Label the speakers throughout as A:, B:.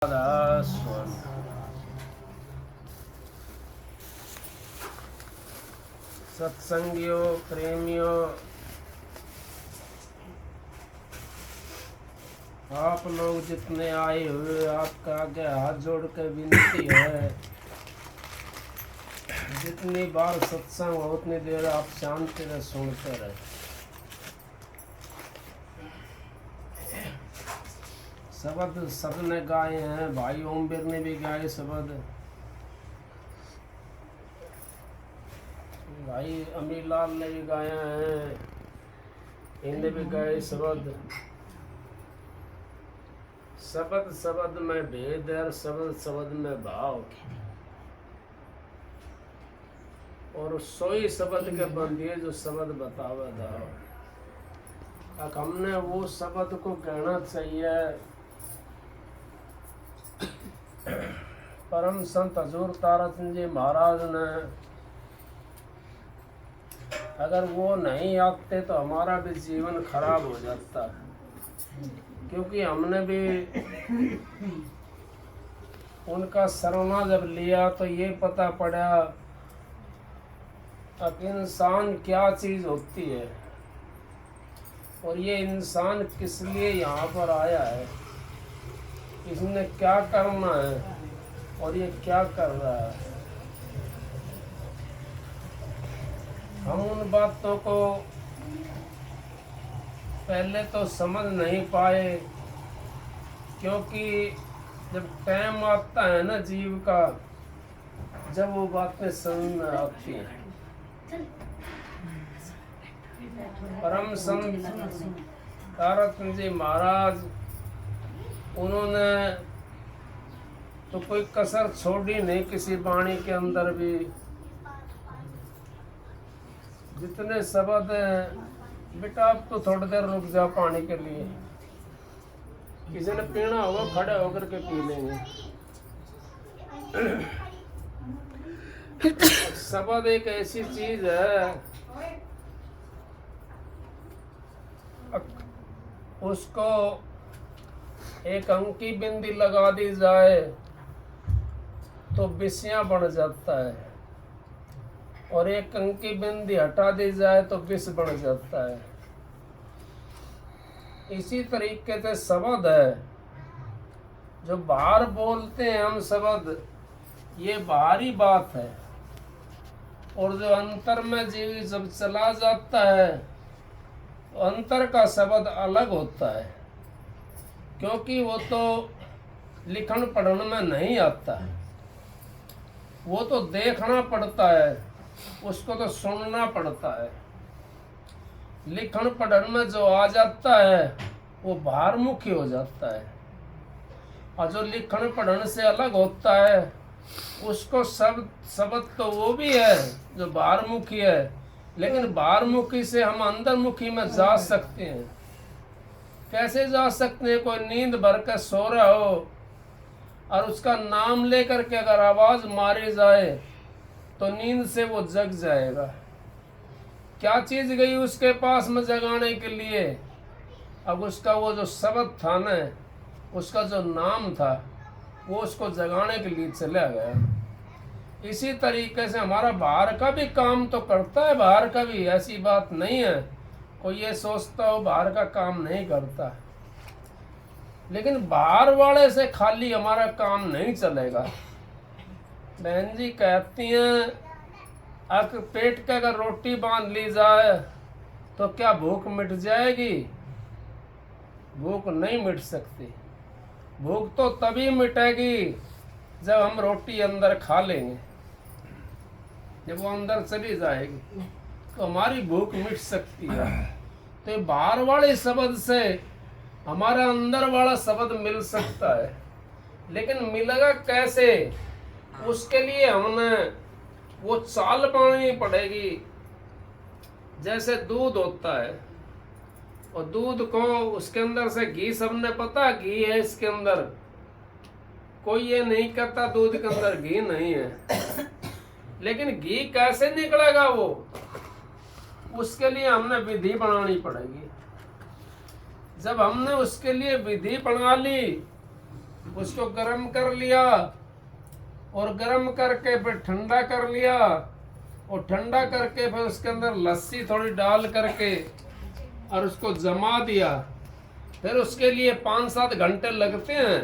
A: स्वन सत्संगियों, प्रेमियों, आप लोग जितने आए हुए आपका आगे हाथ जोड़ के विनती है, जितनी बार सत्संग हो उतनी देर आप शांति से सुनते रहे। शब्द सबने गाए हैं, भाई ओमवीर ने भी गाए शब्द, भाई अमीरलाल ने भी गाया है, इनने भी गाए शब्द। शब्द शब्द में भेद है, शब्द शब्द में भाव, और सोई शब्द के बंदिए जो शब्द बतावे दाव। अब हमने वो शब्द को कहना चाहिए। परम संत हजूर तारा सिंह जी महाराज ने अगर वो नहीं आते तो हमारा भी जीवन खराब हो जाता है, क्योंकि हमने भी उनका शरणा जब लिया तो ये पता पड़ा अब इंसान क्या चीज होती है और ये इंसान किस लिए यहाँ पर आया है, इसने क्या करना है और ये क्या कर रहा है। हम उन बातों को पहले तो समझ नहीं पाए, क्योंकि जब टाइम आता है ना जीव का, जब वो बातें समझ में आती हैं। परम संत तारा सिंह जी महाराज, उन्होंने तो कोई कसर छोड़ी नहीं किसी वाणी के अंदर भी। जितने शब्द हैं, बेटा आप तो थोड़ी देर रुक जाओ पानी के लिए, किसी ने पीना होगा खड़े होकर के पी लेंगे। शब्द एक ऐसी चीज है, उसको एक अंकी बिंदी लगा दी जाए तो विषया बन जाता है, और एक अंकी बिंदी हटा दी जाए तो विष बन जाता है। इसी तरीके से शब्द है, जो बाहर बोलते हैं हम शब्द, ये बाहरी बात है, और जो अंतर में जीव जब चला जाता है तो अंतर का शब्द अलग होता है, क्योंकि वो तो लिखन पढ़ने में नहीं आता है, वो तो देखना पड़ता है, उसको तो सुनना पड़ता है। लिखन पढ़न में जो आ जाता है वो बाहरमुखी हो जाता है, और जो लिखन पढ़न से अलग होता है उसको शब्द तो वो भी है जो बाहरमुखी है, लेकिन बाहरमुखी से हम अंदरमुखी में जा सकते हैं। कैसे जा सकते हैं? कोई नींद भर कर सो रहा हो और उसका नाम लेकर के अगर आवाज मारी जाए तो नींद से वो जग जाएगा। क्या चीज गई उसके पास में जगाने के लिए? अब उसका वो जो शब्द था ना, उसका जो नाम था, वो उसको जगाने के लिए चला गया। इसी तरीके से हमारा बाहर का भी काम तो करता है, बाहर का भी, ऐसी बात नहीं है कोई ये सोचता हो बाहर का काम नहीं करता, लेकिन बाहर वाले से खाली हमारा काम नहीं चलेगा। बहन जी कहती हैं, अगर पेट का अगर रोटी बांध ली जाए तो क्या भूख मिट जाएगी? भूख नहीं मिट सकती। भूख तो तभी मिटेगी जब हम रोटी अंदर खा लेंगे, जब वो अंदर चली जाएगी तो हमारी भूख मिट सकती है। तो बाहर वाले शब्द से हमारा अंदर वाला शब्द मिल सकता है, लेकिन मिलेगा कैसे? उसके लिए हमने वो चाल पानी पड़ेगी। जैसे दूध होता है, और दूध को उसके अंदर से घी, सबने पता घी है इसके अंदर, कोई ये नहीं कहता दूध के अंदर घी नहीं है, लेकिन घी कैसे निकलेगा वो, उसके लिए हमने विधि बनानी पड़ेगी। जब हमने उसके लिए विधि बना ली उसको गर्म कर लिया और गर्म करके फिर ठंडा कर लिया और ठंडा करके फिर उसके अंदर लस्सी थोड़ी डाल करके और उसको जमा दिया। फिर उसके लिए 5-7 घंटे लगते हैं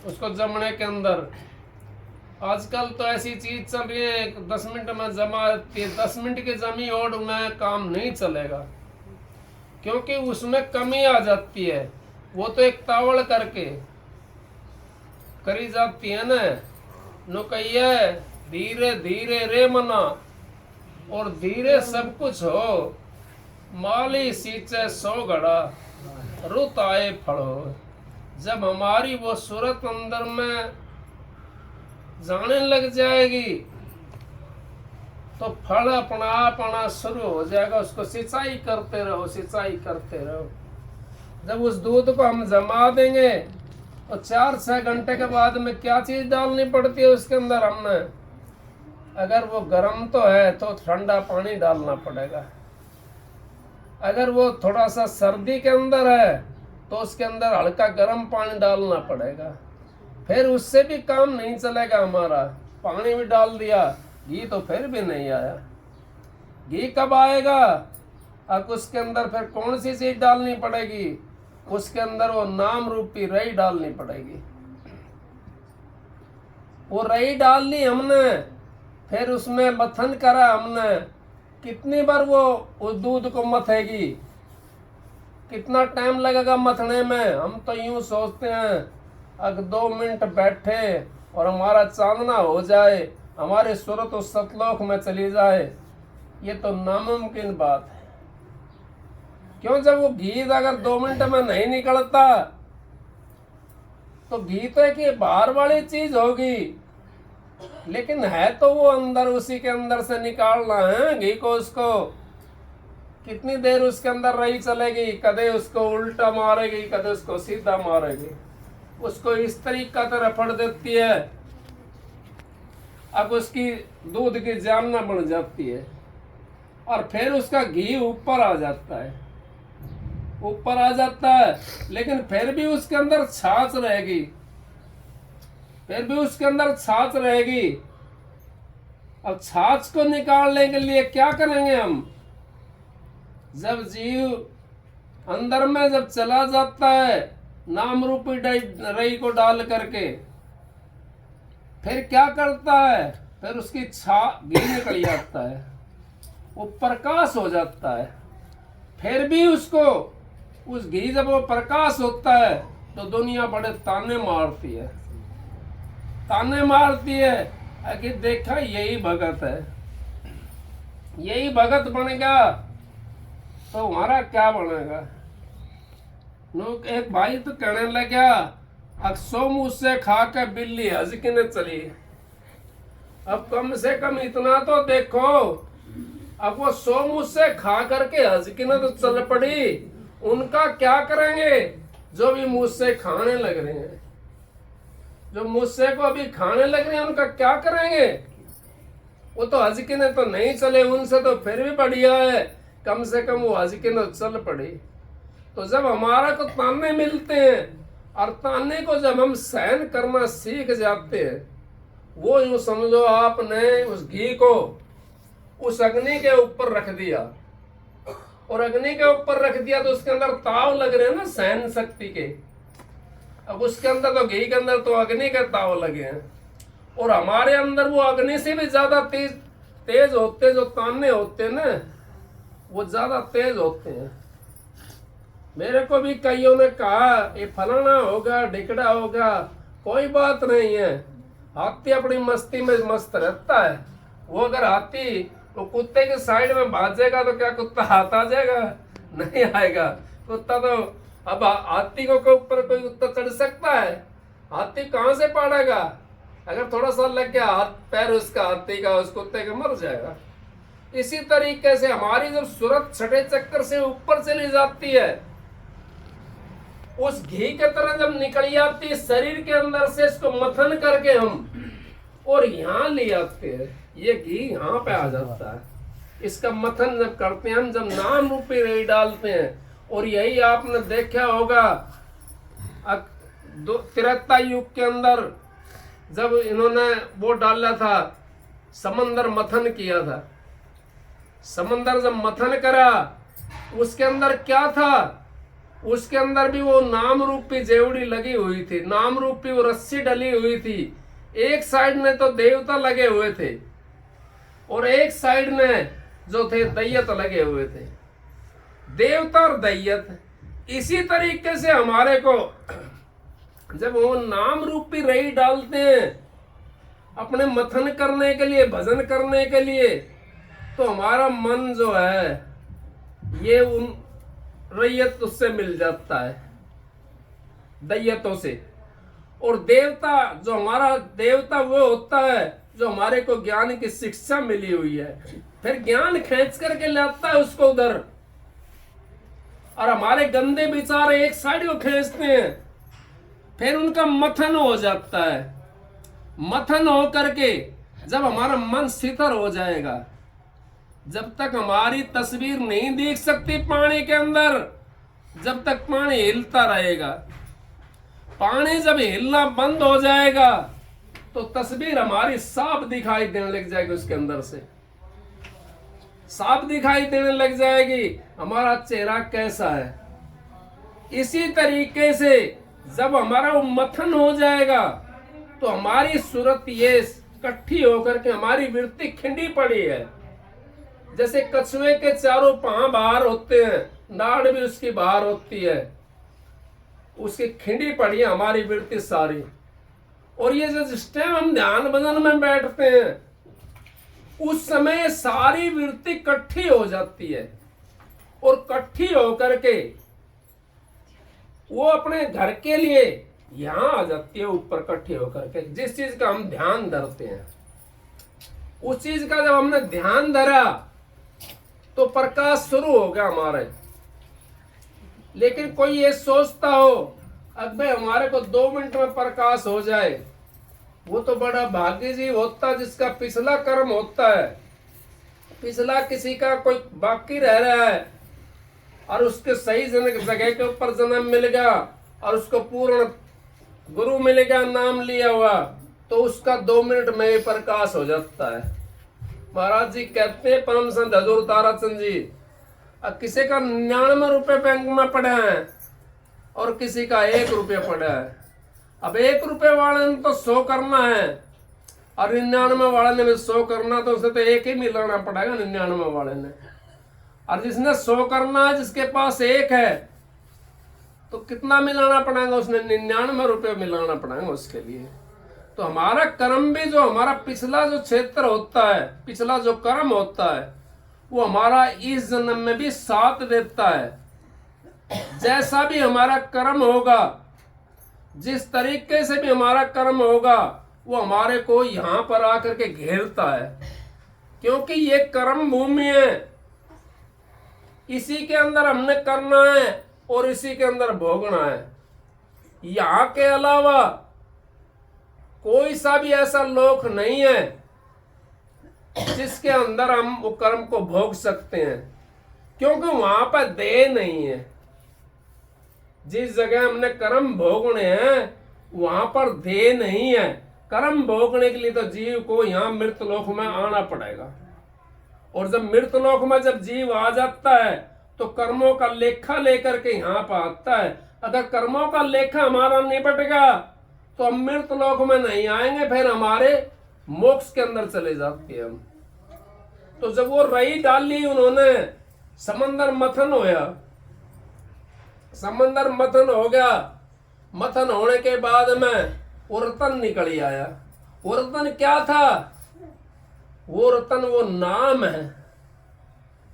A: उसको जमने के अंदर। आजकल तो ऐसी चीज चल रही है 10 मिनट में जमा, 10 मिनट की जमी और में काम नहीं चलेगा, क्योंकि उसमें कमी आ जाती है। वो तो एक तावड़ करके करी जाती है ना, नो कहिए धीरे धीरे रे मना, और धीरे सब कुछ हो। माली सींचे 100 घड़ा, रुत आए फड़ो। जब हमारी वो सूरत अंदर में जाने लग जाएगी तो फल अपना अपना शुरू हो जाएगा। उसको सिंचाई करते रहो, सिंचाई करते रहो। जब उस दूध को हम जमा देंगे तो 4-6 घंटे के बाद में क्या चीज डालनी पड़ती है उसके अंदर हमने, अगर वो गर्म तो है तो ठंडा पानी डालना पड़ेगा। अगर वो थोड़ा सा सर्दी के अंदर है तो उसके अंदर हल्का गर्म पानी डालना पड़ेगा। फिर उससे भी काम नहीं चलेगा हमारा। पानी भी डाल दिया, घी तो फिर भी नहीं आया। घी कब आएगा? अब उसके अंदर फिर कौन सी चीज डालनी पड़ेगी? उसके अंदर वो नाम रूपी रई डालनी पड़ेगी। वो रई डालनी हमने, फिर उसमें मथन करा हमने। कितनी बार वो उस दूध को मथेगी, कितना टाइम लगेगा मथने में? हम तो यूं सोचते हैं अगर 2 मिनट बैठे और हमारा चांदना हो जाए, हमारे सूरत उस सतलोक में चली जाए, ये तो नामुमकिन बात है। क्यों? जब वो घी अगर 2 मिनट में नहीं निकलता तो घी तो एक बाहर वाली चीज होगी, लेकिन है तो वो अंदर, उसी के अंदर से निकालना है घी को। उसको कितनी देर उसके अंदर रही चलेगी, कदे उसको उल्टा मारेगी, कदे उसको सीधा मारेगी। उसको इस तरीका तरह फट देती है, अब उसकी दूध की जामना बन जाती है और फिर उसका घी ऊपर आ जाता है, ऊपर आ जाता है। लेकिन फिर भी उसके अंदर छाछ रहेगी, फिर भी उसके अंदर छाछ रहेगी। अब छाछ को निकालने के लिए क्या करेंगे हम? जब जीव अंदर में जब चला जाता है नाम रूपी रई को डाल करके, फिर क्या करता है? फिर उसकी घी निकल जाता है, वो प्रकाश हो जाता है। फिर भी उसको उस घी जब वो प्रकाश होता है तो दुनिया बड़े ताने मारती है, ताने मारती है कि देखा यही भगत है, यही भगत बनेगा तो हमारा क्या बनेगा। लोग एक भाई तो कहने लगा अक्सो मुझसे खा के बिल्ली हज के न चली। अब कम से कम इतना तो देखो, अब वो 100 मुझसे खा करके हज के न तो चल पड़ी, उनका क्या करेंगे जो भी मुझसे खाने लग रहे हैं? जो मुझसे को अभी खाने लग रहे हैं उनका क्या करेंगे? वो तो हज के न तो नहीं चले, उनसे तो फिर भी बढ़िया है, कम से कम वो हज के न चल पड़ी। तो जब हमारा को ताने मिलते हैं और ताने को जब हम सहन करना सीख जाते हैं, वो यूं समझो आपने उस घी को उस अग्नि के ऊपर रख दिया, और अग्नि के ऊपर रख दिया तो उसके अंदर ताव लग रहे हैं ना सहन शक्ति के। अब उसके अंदर तो घी के अंदर तो अग्नि के ताव लगे हैं, और हमारे अंदर वो अग्नि से भी ज्यादा तेज होते, जो ताने होते हैं ना वो ज्यादा तेज होते हैं। मेरे को भी कईयों ने कहा ये फलाना होगा, ढिकड़ा होगा, कोई बात नहीं है। हाथी अपनी मस्ती में मस्त रहता है। वो अगर हाथी तो कुत्ते के साइड में भागेगा तो क्या कुत्ता हाथ आ जाएगा? नहीं आएगा। कुत्ता तो अब हाथी को ऊपर कोई कुत्ता चढ़ सकता है? हाथी कहाँ से पड़ेगा? अगर थोड़ा सा लग गया हाथ पैर उसका, हाथी का, उस कुत्ते का मर जाएगा। इसी तरीके से हमारी जब सूरत छठे चक्कर से ऊपर चली जाती है, उस घी के तरह जब निकल जाती है शरीर के अंदर से, इसको मथन करके हम और यहाँ ले आते हैं, ये घी यहाँ पे आ जाता है। इसका मथन जब करते हैं हम, जब नाम रूपी रई डालते हैं, और यही आपने देखा होगा त्रेता युग के अंदर जब इन्होंने वो डाला था, समंदर मंथन किया था, समंदर जब मंथन करा उसके अंदर क्या था, उसके अंदर भी वो नाम रूपी जेवड़ी लगी हुई थी, नाम रूपी वो रस्सी डली हुई थी। एक साइड में तो देवता लगे हुए थे और एक साइड में जो थे दैयत लगे हुए थे। देवता और दैयत इसी तरीके से हमारे को जब वो नाम रूपी रही डालते हैं अपने मथन करने के लिए, भजन करने के लिए, तो हमारा मन जो है ये उन रैयत उससे मिल जाता है, दैयतों से। और देवता जो हमारा देवता वो होता है जो हमारे को ज्ञान की शिक्षा मिली हुई है, फिर ज्ञान खींच करके लाता है उसको उधर, और हमारे गंदे विचार एक साइड को खींचते हैं, फिर उनका मथन हो जाता है। मथन हो करके जब हमारा मन स्थिर हो जाएगा, जब तक हमारी तस्वीर नहीं दिख सकती पानी के अंदर, जब तक पानी हिलता रहेगा। पानी जब हिलना बंद हो जाएगा तो तस्वीर हमारी साफ दिखाई देने लग जाएगी, उसके अंदर से साफ दिखाई देने लग जाएगी हमारा चेहरा कैसा है। इसी तरीके से जब हमारा वो मथन हो जाएगा तो हमारी सूरत ये इकट्ठी होकर के हमारी वृत्ति खिंडी पड़ी है। जैसे कछुए के चारों पांव बाहर होते हैं, नाड़ भी उसकी बाहर होती है, उसकी खिंडी पड़ी है हमारी वृत्ति सारी। और ये जिस टाइम हम ध्यान भजन में बैठते हैं उस समय सारी वृत्ति इकट्ठी हो जाती है, और इकट्ठी होकर के वो अपने घर के लिए यहां आ जाती है, ऊपर इकट्ठी होकर के। जिस चीज का हम ध्यान धरते हैं उस चीज का जब हमने ध्यान धरा तो प्रकाश शुरू हो गया हमारे। लेकिन कोई ये सोचता हो अब भाई हमारे को 2 मिनट में प्रकाश हो जाए, वो तो बड़ा भाग्य जीव होता जिसका पिछला कर्म होता है, पिछला किसी का कोई बाकी रह रहा है और उसके सही जगह के ऊपर जन्म मिल गया और उसको पूर्ण गुरु मिल गया, नाम लिया हुआ, तो उसका 2 मिनट में ही प्रकाश हो जाता है। महाराज जी कहते हैं, परम संत हजूर ताराचंद जी, किसी का 99 रुपए बैंक में पड़े हैं और किसी का 1 रुपया पड़ा है। अब 1 रुपये वाले ने तो 100 करना है और 99 वाले ने भी 100 करना, तो उसे तो 1 ही मिलाना पड़ेगा 99 वाले ने। और जिसने 100 करना है, जिसके पास 1 है, तो कितना मिलाना पड़ेगा उसने? 99 रुपये मिलाना पड़ेगा उसके लिए। तो हमारा कर्म भी, जो हमारा पिछला जो क्षेत्र होता है, पिछला जो कर्म होता है, वो हमारा इस जन्म में भी साथ देता है। जैसा भी हमारा कर्म होगा, जिस तरीके से भी हमारा कर्म होगा, वो हमारे को यहाँ पर आकर के घेरता है, क्योंकि ये कर्म भूमि है। इसी के अंदर हमने करना है और इसी के अंदर भोगना है। यहाँ के अलावा कोई सा भी ऐसा लोक नहीं है जिसके अंदर हम वो कर्म को भोग सकते हैं, क्योंकि वहां पर देह नहीं है। जिस जगह हमने कर्म भोगने हैं वहां पर देह नहीं है। कर्म भोगने के लिए तो जीव को यहाँ मृत लोक में आना पड़ेगा, और जब मृत लोक में जब जीव आ जाता है तो कर्मों का लेखा लेकर के यहाँ पर आता है। अगर कर्मों का लेखा हमारा निपट गया तो हम मृत लोक में नहीं आएंगे, फिर हमारे मोक्ष के अंदर चले जाते हैं हम। तो जब वो रई डाली उन्होंने, समंदर मथन होया, समंदर मथन हो गया। मथन होने के बाद में वो रतन निकल आया। वो रतन क्या था? वो रतन वो नाम है,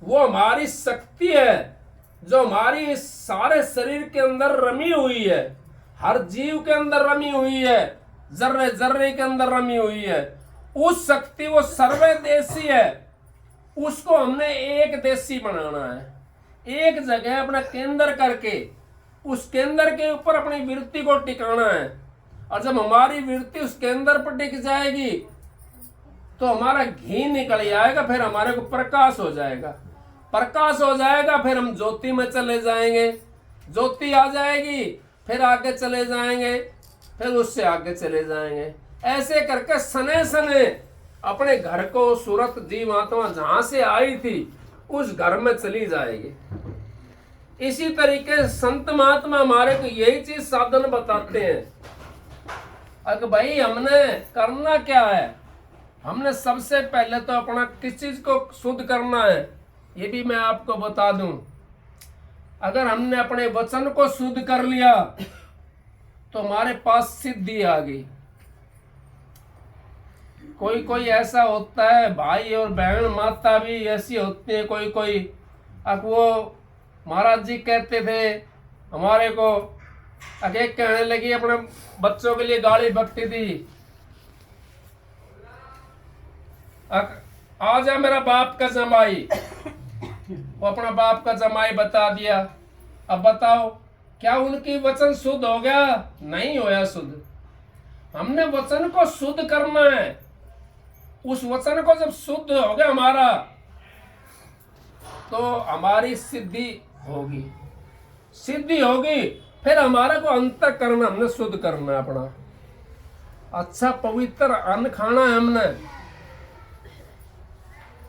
A: वो हमारी शक्ति है जो हमारी इस सारे शरीर के अंदर रमी हुई है, हर जीव के अंदर रमी हुई है, जर्रे जर्रे के अंदर रमी हुई है। उस शक्ति वो सर्वदेशी है, उसको हमने एक देशी बनाना है। एक जगह अपना केंद्र करके उस केंद्र के ऊपर अपनी वृत्ति को टिकाना है। और जब हमारी वृत्ति उस केंद्र पर टिक जाएगी तो हमारा घी निकल आएगा, फिर हमारे को प्रकाश हो जाएगा। प्रकाश हो जाएगा फिर हम ज्योति में चले जाएंगे। ज्योति आ जाएगी फिर आगे चले जाएंगे फिर उससे आगे चले जाएंगे। ऐसे करके सने सने अपने घर को सूरत जीवात्मा जहां से आई थी उस घर में चली जाएगी। इसी तरीके संत महात्मा हमारे को यही चीज साधन बताते हैं। अगर भाई हमने करना क्या है, हमने सबसे पहले तो अपना किस चीज को शुद्ध करना है, ये भी मैं आपको बता दूं। अगर हमने अपने वचन को शुद्ध कर लिया तो हमारे पास सिद्धि आ गई। कोई कोई ऐसा होता है, भाई और बहन माता भी ऐसी होती है कोई कोई। अब वो महाराज जी कहते थे हमारे को, आगे कहने लगी अपने बच्चों के लिए गाली बकती थी, आ जा मेरा बाप का जमाई। वो अपना बाप का जमाई बता दिया। अब बताओ क्या उनकी वचन शुद्ध हो गया? नहीं होया शुद्ध। हमने वचन को शुद्ध करना है। उस वचन को जब शुद्ध हो गया हमारा तो हमारी सिद्धि होगी। सिद्धि होगी फिर हमारे को अंतःकरण हमने शुद्ध करना है अपना। अच्छा पवित्र अन्न खाना है हमने।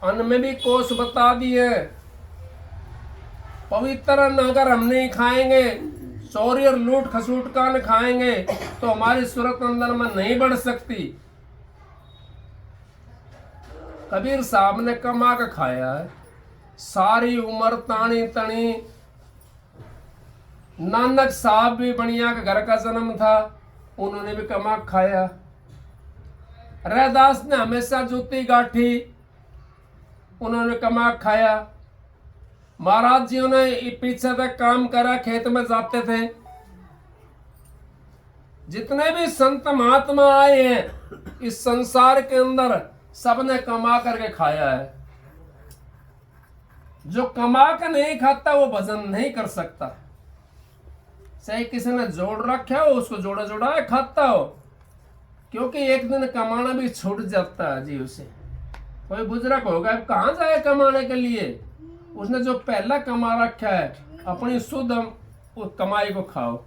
A: अन्न में भी कोष बता दिए। पवित्र अन्न अगर हम नहीं खाएंगे, चोरी और लूट खसूट का अन्न खाएंगे तो हमारी सूरत अंदर में नहीं बढ़ सकती। कबीर साहब ने कमा कर खाया है सारी उम्र तानी तनी। नानक साहब भी बनिया का घर का जन्म था, उन्होंने भी कमा खाया। रैदास ने हमेशा जूती गाठी, उन्होंने कमा खाया। महाराज जी ने पीछे तक काम करा, खेत में जाते थे। जितने भी संत महात्मा आए हैं इस संसार के अंदर सबने कमा करके खाया है। जो कमा कर नहीं खाता वो भजन नहीं कर सकता। चाहे किसी ने जोड़ रखा हो उसको जोड़ा जोड़ा खाता हो, क्योंकि एक दिन कमाना भी छूट जाता है जी उसे। कोई बुजुर्ग होगा कहाँ जाए कमाने के लिए, उसने जो पहला कमा रखा है अपनी शुद्ध उस कमाई को खाओ।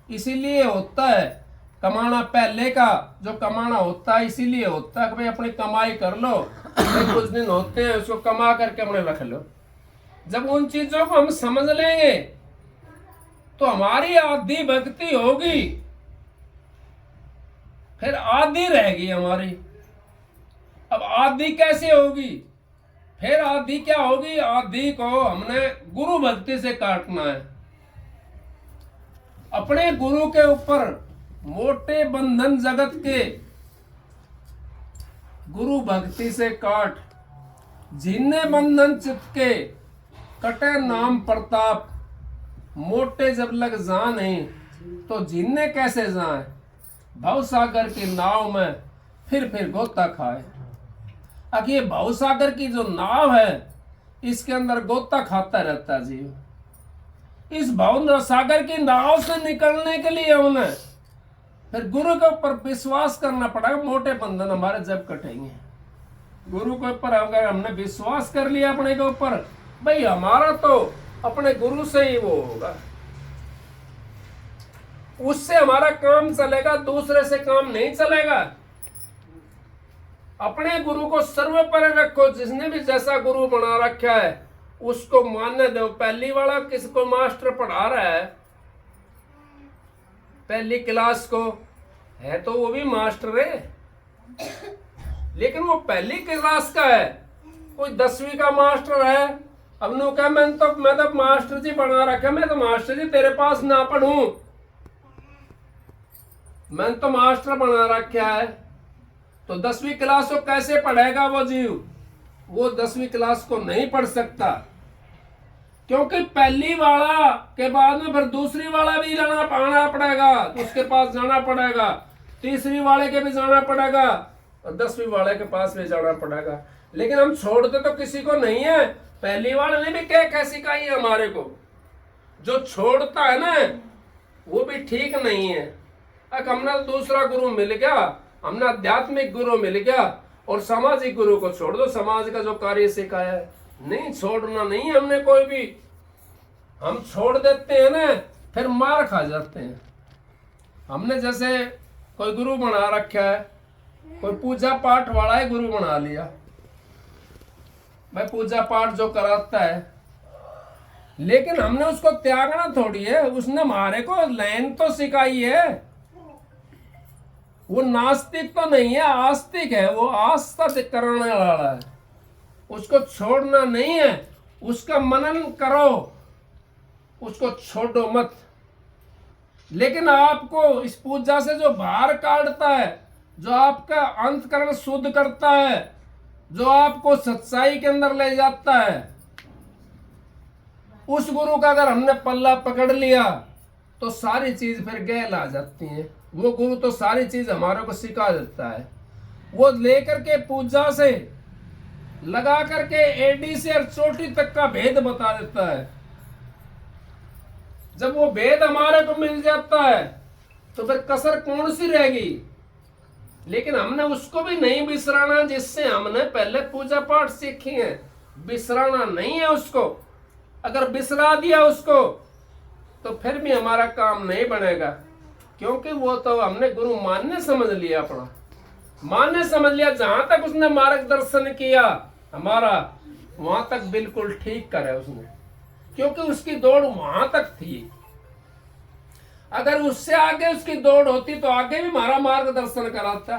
A: इसीलिए होता है कमाना पहले का, जो कमाना होता है इसीलिए होता है कि भाई अपनी कमाई कर लो, कुछ दिन होते हैं उसको कमा करके अपने रख लो। जब उन चीजों को हम समझ लेंगे तो हमारी आदि भक्ति होगी, फिर आदि रहेगी हमारी। अब आदि कैसे होगी? फिर आदि क्या होगी? आदि को हमने गुरु भक्ति से काटना है। अपने गुरु के ऊपर मोटे बंधन जगत के गुरु भक्ति से काट, जिन्ने बंधन चित्त के कटे नाम प्रताप, मोटे जब लग जाने तो जिन्ने कैसे जाए, भव सागर की नाव में फिर गोता खाए। अब ये भव सागर की जो नाव है इसके अंदर गोता खाता रहता जीव। इस भव सागर की नाव से निकलने के लिए उन्हें फिर गुरु के ऊपर विश्वास करना पड़ेगा। मोटे बंधन हमारे जब कटेंगे, गुरु के ऊपर अगर हमने विश्वास कर लिया अपने के ऊपर, भाई हमारा तो अपने गुरु से ही वो होगा, उससे हमारा काम चलेगा, दूसरे से काम नहीं चलेगा। अपने गुरु को सर्वोपरि रखो। जिसने भी जैसा गुरु बना रखा है उसको मानने दो। पहली वाला किसको मास्टर पढ़ा रहा है, पहली क्लास को है तो वो भी मास्टर है, लेकिन वो पहली क्लास का है। कोई 10वीं का मास्टर है, अब नो क्या मैं तो मास्टर जी बना रखा, मैं तो मास्टर जी तेरे पास ना पढ़ूं, मैंने तो मास्टर बना रखा है। तो 10वीं क्लास को कैसे पढ़ेगा वो जीव? वो 10वीं क्लास को नहीं पढ़ सकता, क्योंकि पहली वाला के बाद में फिर दूसरी वाला भी जाना पड़ेगा, तो उसके पास जाना पड़ेगा, तीसरी वाले के भी जाना पड़ेगा और 10वीं वाले के पास भी जाना पड़ेगा। लेकिन हम छोड़ते तो किसी को नहीं है। पहली वाले ने भी क्या कैसी का ही हमारे को, जो छोड़ता है ना वो भी ठीक नहीं है। अब हमने दूसरा गुरु मिल गया, हमने आध्यात्मिक गुरु मिल गया और सामाजिक गुरु को छोड़ दो। समाज का जो कार्य सिखाया है नहीं, छोड़ना नहीं हमने कोई भी। हम छोड़ देते हैं ना फिर मार खा जाते हैं। हमने जैसे कोई गुरु बना रखा है, कोई पूजा पाठ वाला है गुरु बना लिया। भाई पूजा पाठ जो कराता है, लेकिन हमने उसको त्यागना थोड़ी है। उसने हमारे को लाइन तो सिखाई है। वो नास्तिक तो नहीं है, आस्तिक है। वो आस्था करने वाला है, उसको छोड़ना नहीं है। उसका मनन करो, उसको छोड़ो मत। लेकिन आपको इस पूजा से जो बाहर काटता है, जो आपका अंतकरण शुद्ध करता है, जो आपको सच्चाई के अंदर ले जाता है, उस गुरु का अगर हमने पल्ला पकड़ लिया तो सारी चीज फिर गैल आ जाती है। वो गुरु तो सारी चीज हमारे को सिखा देता है। वो लेकर के पूजा से लगा करके एडी से और चोटी तक का भेद बता देता है। जब वो भेद हमारे को मिल जाता है तो फिर कसर कौन सी रहेगी। लेकिन हमने उसको भी नहीं बिसराना जिससे हमने पहले पूजा पाठ सीखी है। बिसराना नहीं है उसको। अगर बिसरा दिया उसको तो फिर भी हमारा काम नहीं बनेगा, क्योंकि वो तो हमने गुरु मान्य समझ लिया, अपना मान्य समझ लिया। जहां तक उसने मार्गदर्शन किया हमारा, वहां तक बिल्कुल ठीक करे उसने, क्योंकि उसकी दौड़ वहां तक थी। अगर उससे आगे उसकी दौड़ होती तो आगे भी हमारा मार्गदर्शन कराता।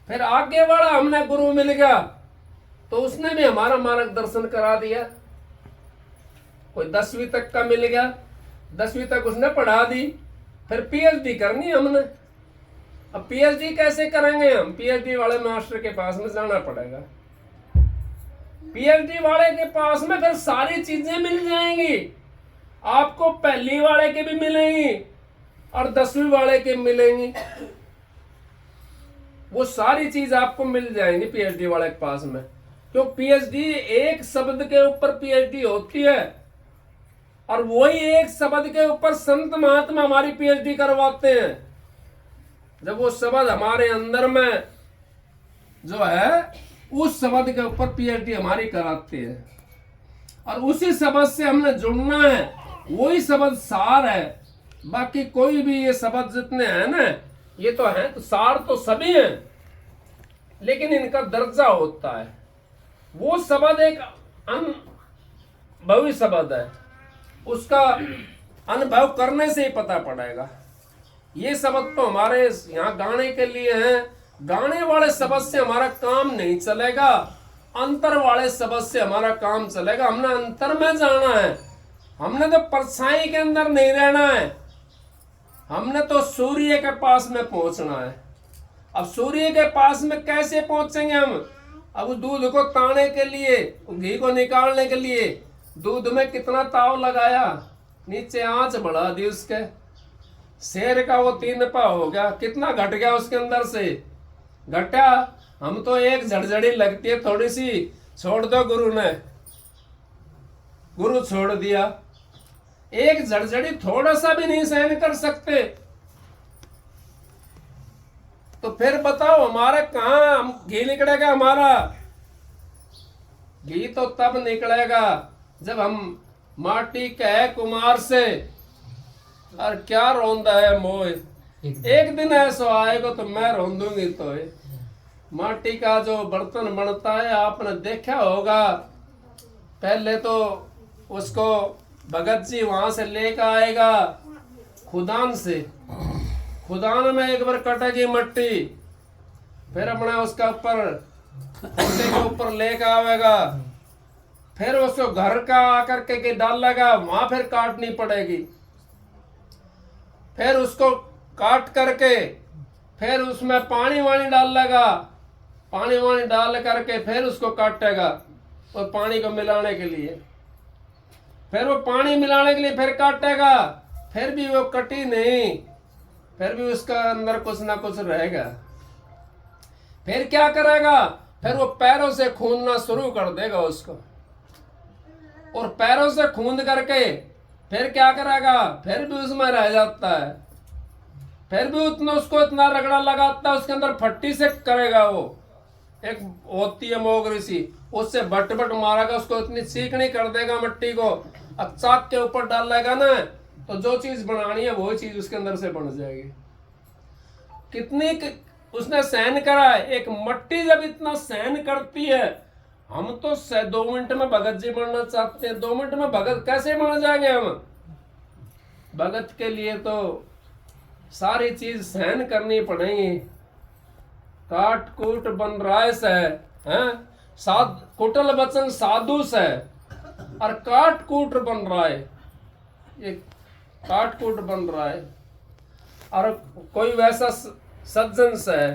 A: फिर आगे वाला हमने गुरु मिल गया तो उसने भी हमारा मार्गदर्शन करा दिया। कोई 10वीं तक का मिल गया, 10वीं तक उसने पढ़ा दी। फिर पीएचडी करनी हमने। अब पीएचडी कैसे करेंगे हम? पीएचडी वाले मास्टर के पास में जाना पड़ेगा। पीएचडी वाले के पास में फिर सारी चीजें मिल जाएंगी। आपको पहली वाले के भी मिलेंगी और 10वीं वाले के मिलेंगी। वो सारी चीज आपको मिल जाएंगी पीएचडी वाले के पास में। क्यों? पीएचडी एक शब्द के ऊपर पीएचडी होती है, और वही एक शब्द के ऊपर संत महात्मा हमारी पीएचडी करवाते हैं। जब वो शब्द हमारे अंदर में जो है, उस शब्द के ऊपर पीएचडी हमारी कराते हैं, और उसी शब्द से हमने जुड़ना है। वही शब्द सार है। बाकी कोई भी ये शब्द जितने हैं ना, ये तो हैं, तो सार तो सभी हैं, लेकिन इनका दर्जा होता है। वो शब्द एक अनुभवी शब्द है, उसका अनुभव करने से ही पता पड़ेगा। ये शब्द तो हमारे यहाँ गाने के लिए हैं। गाने वाले शब्द से हमारा काम नहीं चलेगा, अंतर वाले शब्द से हमारा काम चलेगा। हमने अंतर में जाना है। हमने तो परछाई के अंदर नहीं रहना है। हमने तो सूर्य के पास में पहुंचना है। अब सूर्य के पास में कैसे पहुंचेंगे हम? अब दूध को ताने के लिए, घी को निकालने के लिए दूध में कितना ताव लगाया, नीचे आंच बढ़ा दी उसके। शेर का वो 3 पाव हो गया, कितना घट गया उसके अंदर से, घटा। हम तो एक झड़झड़ी लगती है थोड़ी सी, छोड़ दो गुरु ने, गुरु छोड़ दिया। एक झड़झड़ी थोड़ा सा भी नहीं सहन कर सकते, तो फिर बताओ हमारा कहाँ घी निकलेगा? हमारा घी तो तब निकलेगा जब हम माटी कहे कुमार से, और क्या रोंदा है मोह, एक दिन ऐसा आएगा तो मैं रोंदूंगी। तो माटी का जो बर्तन बनता है, आपने देखा होगा, पहले तो उसको भगत जी वहां से लेकर आएगा खुदान से, खुदान में एक बार कटेगी मट्टी, फिर अपना उसका ऊपर के ऊपर लेकर आवेगा, फिर उसको घर का आकर के डालेगा, वहां फिर काटनी पड़ेगी। फिर उसको काट करके फिर उसमें पानी वानी डालेगा, पानी वानी डाल करके फिर उसको काटेगा, और पानी को मिलाने के लिए, फिर वो पानी मिलाने के लिए फिर काटेगा, फिर भी वो कटी नहीं, फिर भी उसका अंदर कुछ ना कुछ रहेगा। फिर क्या करेगा? फिर वो पैरों से खूंदना शुरू कर देगा उसको, और पैरों से खूंद करके फिर क्या करेगा? फिर भी उसमें रह जाता है, फिर भी उतना उसको इतना रगड़ा लगाता है, उसके अंदर फट्टी से करेगा। वो एक होती है मोगरी सी, उससे बट बट मारेगा, उसको इतनी चीकनी कर देगा मट्टी को। अब चाक के ऊपर डालेगा ना, तो जो चीज बनानी है वही चीज उसके अंदर से बन जाएगी। उसने सहन करा है। एक मट्टी जब इतना सहन करती है, हम तो 2 मिनट में भगत जी बनना चाहते हैं। 2 मिनट में भगत कैसे बन जाएंगे हम? भगत के लिए तो सारी चीज सहन करनी पड़ेगी। काट कूट बन राय से है, कुटल वचन साधु से, और काट कूट बन रहा है, ये काट कूट बन रहा है। और कोई वैसा सज्जन से है,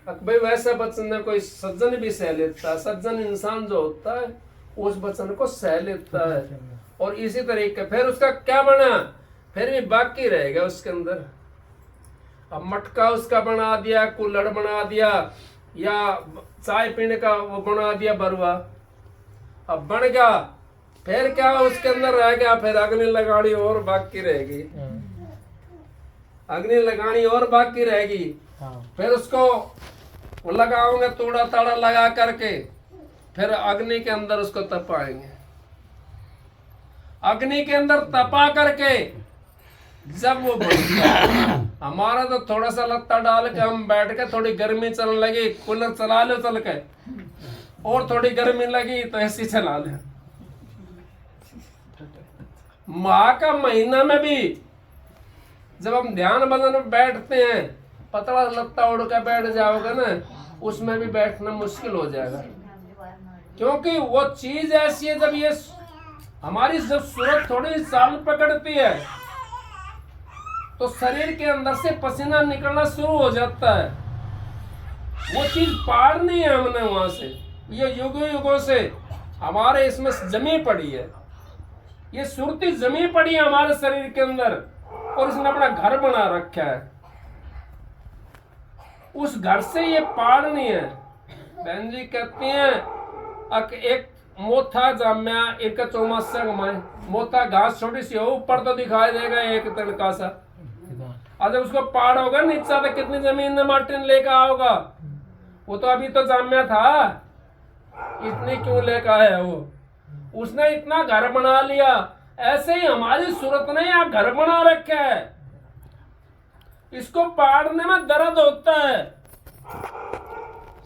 A: भाई वैसा वचन कोई सज्जन भी सह लेता है। सज्जन इंसान जो होता है उस वचन को सह लेता है। और इसी तरीके फिर उसका क्या बना, फिर भी बाकी रहेगा उसके अंदर। अब मटका उसका बना दिया, कुल्हड़ बना दिया, या चाय पीने का वो बना दिया बरुआ, अब बन गया। फिर क्या उसके अंदर रह गया, फिर अग्नि लगानी और बाकी रहेगी, अग्नि लगानी और बाकी रहेगी। फिर उसको लगाओगे तोड़ा ताड़ा लगा करके, फिर अग्नि के अंदर उसको तपाएंगे। अग्नि के अंदर तपा करके जब वो बनता है, हमारा तो थोड़ा सा लत्ता डाल के हम बैठ के, थोड़ी गर्मी चलने लगी, कूलर चला लो चल के, और थोड़ी गर्मी लगी तो ऐसी चला ले। माह का महीना में भी जब हम ध्यान भजन में बैठते हैं, पतला लत्ता उड़ के बैठ जाओगे ना, उसमें भी बैठना मुश्किल हो जाएगा। क्योंकि वो चीज ऐसी है, जब ये हमारी जब सूरत थोड़ी चाल पकड़ती है तो शरीर के अंदर से पसीना निकलना शुरू हो जाता है। वो चीज पारनी है हमने वहां से, ये युगों युगों से हमारे इसमें जमी पड़ी है, ये सुरती जमी पड़ी है हमारे शरीर के अंदर, और इसने अपना घर बना रखा है। उस घर से ये पारनी है। बहन जी कहती हैं एक मोथा जाम्या एक चौमासा कमाए, मोथा घास छोटी सी हो, ऊपर तो दिखाई देगा एक तड़का सा, और जब उसको पार होगा नीचा तो कितनी जमीन में माटी लेकर आओगा। वो तो अभी तो जाम्या था, इतनी क्यों लेकर आया वो, उसने इतना घर बना लिया। ऐसे ही हमारी सूरत ने यहाँ घर बना रखा है, इसको पाड़ने में दर्द होता है,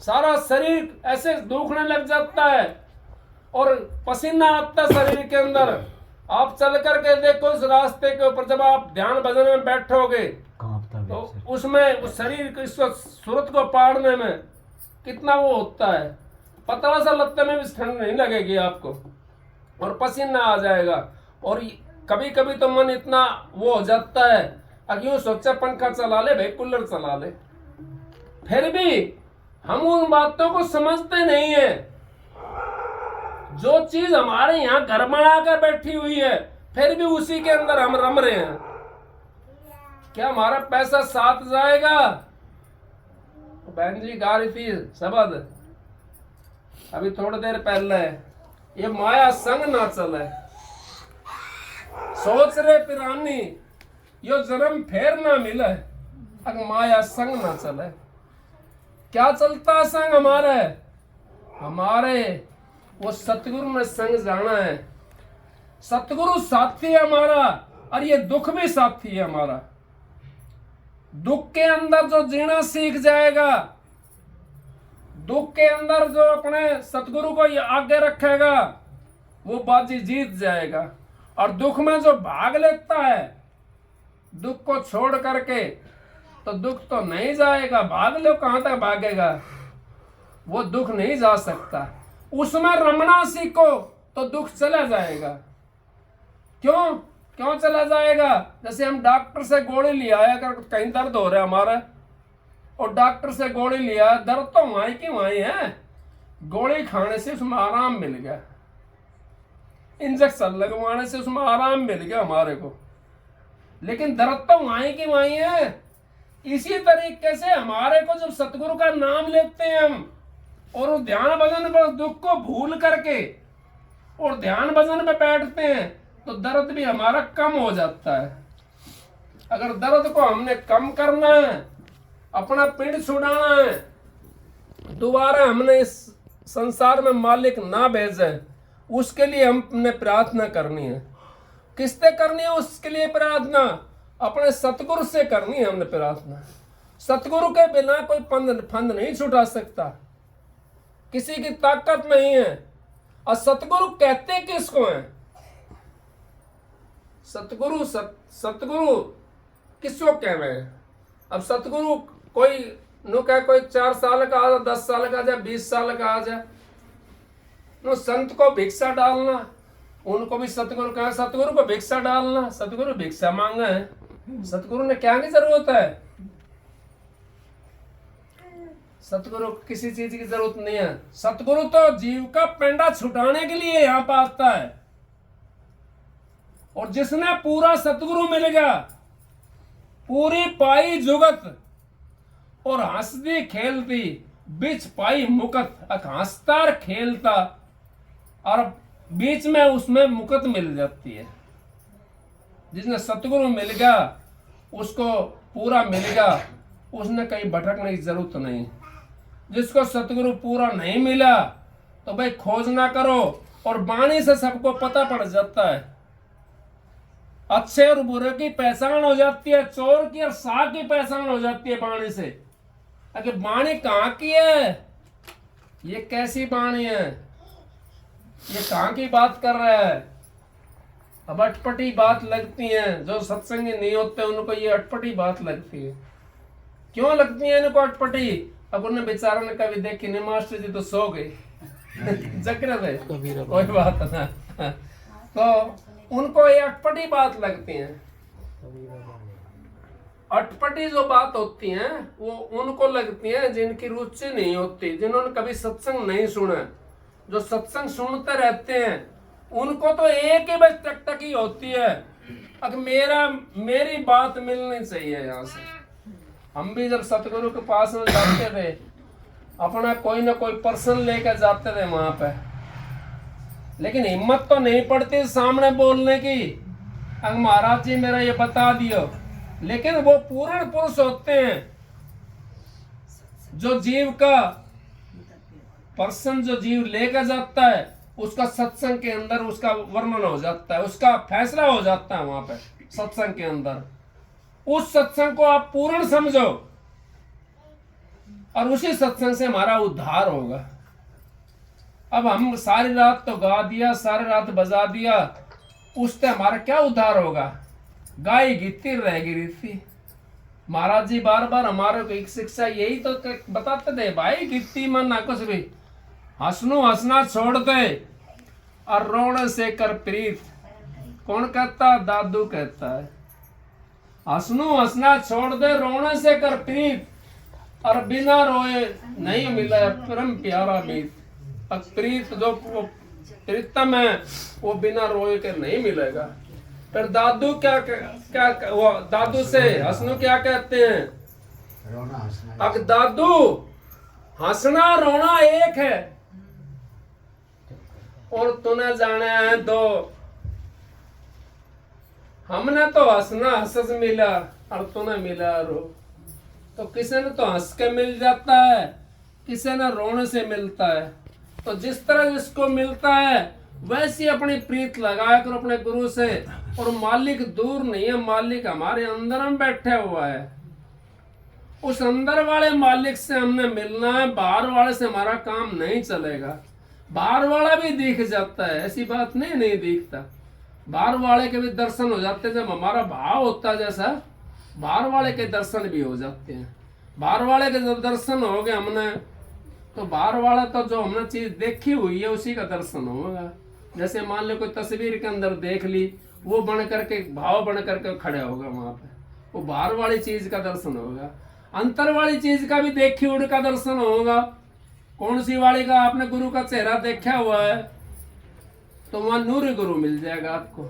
A: सारा शरीर ऐसे दुखने लग जाता है और पसीना आता है शरीर के अंदर। आप चल करके देखो इस रास्ते के ऊपर, जब आप ध्यान भजन में बैठोगे तो उसमें उस शरीर को, इस सूरत को पाड़ने में कितना वो होता है। पतला सा लत्ते में भी ठंड नहीं लगेगी आपको, और पसीना आ जाएगा। और कभी कभी तो मन इतना वो हो जाता है, यूं सोचा पंखा चला ले भाई, कूलर चला ले, फिर भी हम उन बातों को समझते नहीं है। जो चीज हमारे यहाँ घर बना कर बैठी हुई है, फिर भी उसी के अंदर हम रम रहे हैं। क्या हमारा पैसा साथ जाएगा? बहन जी गा रही थी शब्द अभी थोड़ी देर पहले, ये माया संग ना चले, सोच रे पिरानी यो जन्म फेर ना मिले, अगर माया संग ना चले। क्या चलता संग हमारे वो सतगुरु ने संग जाना है। सतगुरु साथी है हमारा, और ये दुख भी साथी है हमारा। दुख के अंदर जो जीना सीख जाएगा, दुख के अंदर जो अपने सतगुरु को आगे रखेगा, वो बाजी जीत जाएगा। और दुख में जो भाग लेता है, दुख को छोड़ करके, तो दुख तो नहीं जाएगा। भाग लो, कहां तक भागेगा? वो दुख नहीं जा सकता। उसमें रमना सीखो तो दुख चला जाएगा। क्यों चला जाएगा? जैसे हम डॉक्टर से गोली लिया है, अगर कहीं दर्द हो रहा है हमारा, और डॉक्टर से गोली लिया, दर्द तो वहीं की वहीं है, गोली खाने से उसमें आराम मिल गया, इंजेक्शन लगवाने से उसमें आराम मिल गया हमारे को, लेकिन दर्द तो वहीं की वहीं है। इसी तरीके से हमारे को जब सतगुरु का नाम लेते हैं हम, और उस ध्यान भजन पर दुख को भूल करके और ध्यान भजन में बैठते हैं, तो दर्द भी हमारा कम हो जाता है। अगर दर्द को हमने कम करना है, अपना पीड़ छुड़ाना है, दोबारा हमने इस संसार में मालिक ना भेजे, उसके लिए हमने प्रार्थना करनी है। किससे करनी है उसके लिए प्रार्थना? अपने सतगुरु से करनी है हमने प्रार्थना। सतगुरु के बिना कोई फंद नहीं छुटा सकता, किसी की ताकत नहीं है। और सतगुरु कहते किसको हैं? सतगुरु किसको कह रहे हैं? अब सतगुरु कोई नो कह कोई 4 साल का आ जाए, 10 साल का आ जाए, 20 साल का आ जाए, नो संत को भिक्षा डालना, उनको भी सतगुरु कहा। सतगुरु को भिक्षा डालना, सतगुरु भिक्षा मांगा है, सतगुरु ने क्या की जरूरत है? सतगुरु को किसी चीज की जरूरत नहीं है। सतगुरु तो जीव का पेंडा छुटाने के लिए यहाँ पर आता है। और जिसने पूरा सतगुरु मिल गया, पूरी पाई जुगत और हंसदी खेलती बिच पाई मुकत, हंसता खेलता और बीच में उसमें मुकत मिल जाती है। जिसने सतगुरु मिल गया उसको पूरा मिल गया, उसने कहीं भटकने की जरूरत नहीं। जिसको सतगुरु पूरा नहीं मिला तो भाई खोज ना करो, और वाणी से सबको पता पड़ जाता है। अच्छे और बुरे की पहचान हो जाती है, चोर की और साग की पहचान हो जाती है वाणी से। अगर वाणी कहाँ की है, ये कैसी वाणी है, ये कहाँ की बात कर रहा है। अब अटपटी बात लगती है, जो सत्संगी नहीं होते उनको ये अटपटी बात लगती है। क्यों लगती है इनको अटपटी? अब उन्हें बेचारा ने कभी देखी नहीं, मास्टर जी तो सो गए जगरत है, कोई बात ना। तो उनको ये अटपटी बात लगती है। अटपटी जो बात होती है वो उनको लगती है जिनकी रुचि नहीं होती, जिन्होंने कभी सत्संग नहीं सुना। जो सत्संग सुनते रहते हैं उनको तो एक ही बस टकटकी होती है, अगर मेरी बात मिलनी चाहिए। यहाँ से हम भी जब सतगुरु के पास में जाते थे, अपना कोई ना कोई पर्सन लेकर जाते थे वहां पे, लेकिन हिम्मत तो नहीं पड़ती सामने बोलने की, अगर महाराज जी मेरा ये बता दियो। लेकिन वो पूर्ण पुरुष होते हैं, जो जीव का पर्सन जो जीव लेकर जाता है उसका सत्संग के अंदर उसका वर्णन हो जाता है, उसका फैसला हो जाता है वहां पे सत्संग के अंदर। उस सत्संग को आप पूर्ण समझो और उसी सत्संग से हमारा उद्धार होगा। अब हम सारी रात तो गा दिया, सारी रात बजा दिया, उससे हमारा क्या उद्धार होगा? गाय गीती रहेगी रीति। महाराज जी बार बार हमारे को एक शिक्षा यही तो बताते थे, भाई गीती मन ना कुछ भी, हंसनू हंसना छोड़ दे और रोने से कर प्रीत। कौन कहता? दादू कहता है। हंसनू हंसना छोड़ दे, रोने से कर प्रीत, और बिना रोए नहीं मिला परम प्यारा मीत। प्रीत जो प्रीतम है वो बिना रोए के नहीं मिलेगा। फिर दादू क्या वो दादू से हंसनू क्या कहते हैं? रोना हंसना। अब दादू हंसना रोना एक है, और तूने जाने है दो। हमने तो हंसना हंस मिला और तूने मिला रो। तो किसी ने तो हंस के मिल जाता है, किसी ने रोने से मिलता है। तो जिस तरह जिसको मिलता है वैसी अपनी प्रीत लगाया करो अपने गुरु से। और मालिक दूर नहीं है, मालिक हमारे अंदर में बैठा हुआ है। उस अंदर वाले मालिक से हमने मिलना है, बाहर वाले से हमारा काम नहीं चलेगा। बाहर वाला भी दिख जाता है, ऐसी बात नहीं दिखता। बाहर वाले के भी दर्शन हो जाते हैं, जब हमारा भाव होता है जैसा बाहर वाले के दर्शन भी हो जाते हैं। बाहर वाले के जब दर्शन हो गए हमने, तो बाहर वाला तो जो हमने चीज देखी हुई है उसी का दर्शन होगा। जैसे मान लो कोई तस्वीर के अंदर देख ली, वो बन करके भाव बन करके खड़ा होगा वहां पे, वो बाहर वाली चीज का दर्शन होगा। अंतर वाली चीज का भी देखी उड़ का दर्शन होगा। कौन सी वाली का? आपने गुरु का चेहरा देखा हुआ है तो वहां नूरी गुरु मिल जाएगा आपको।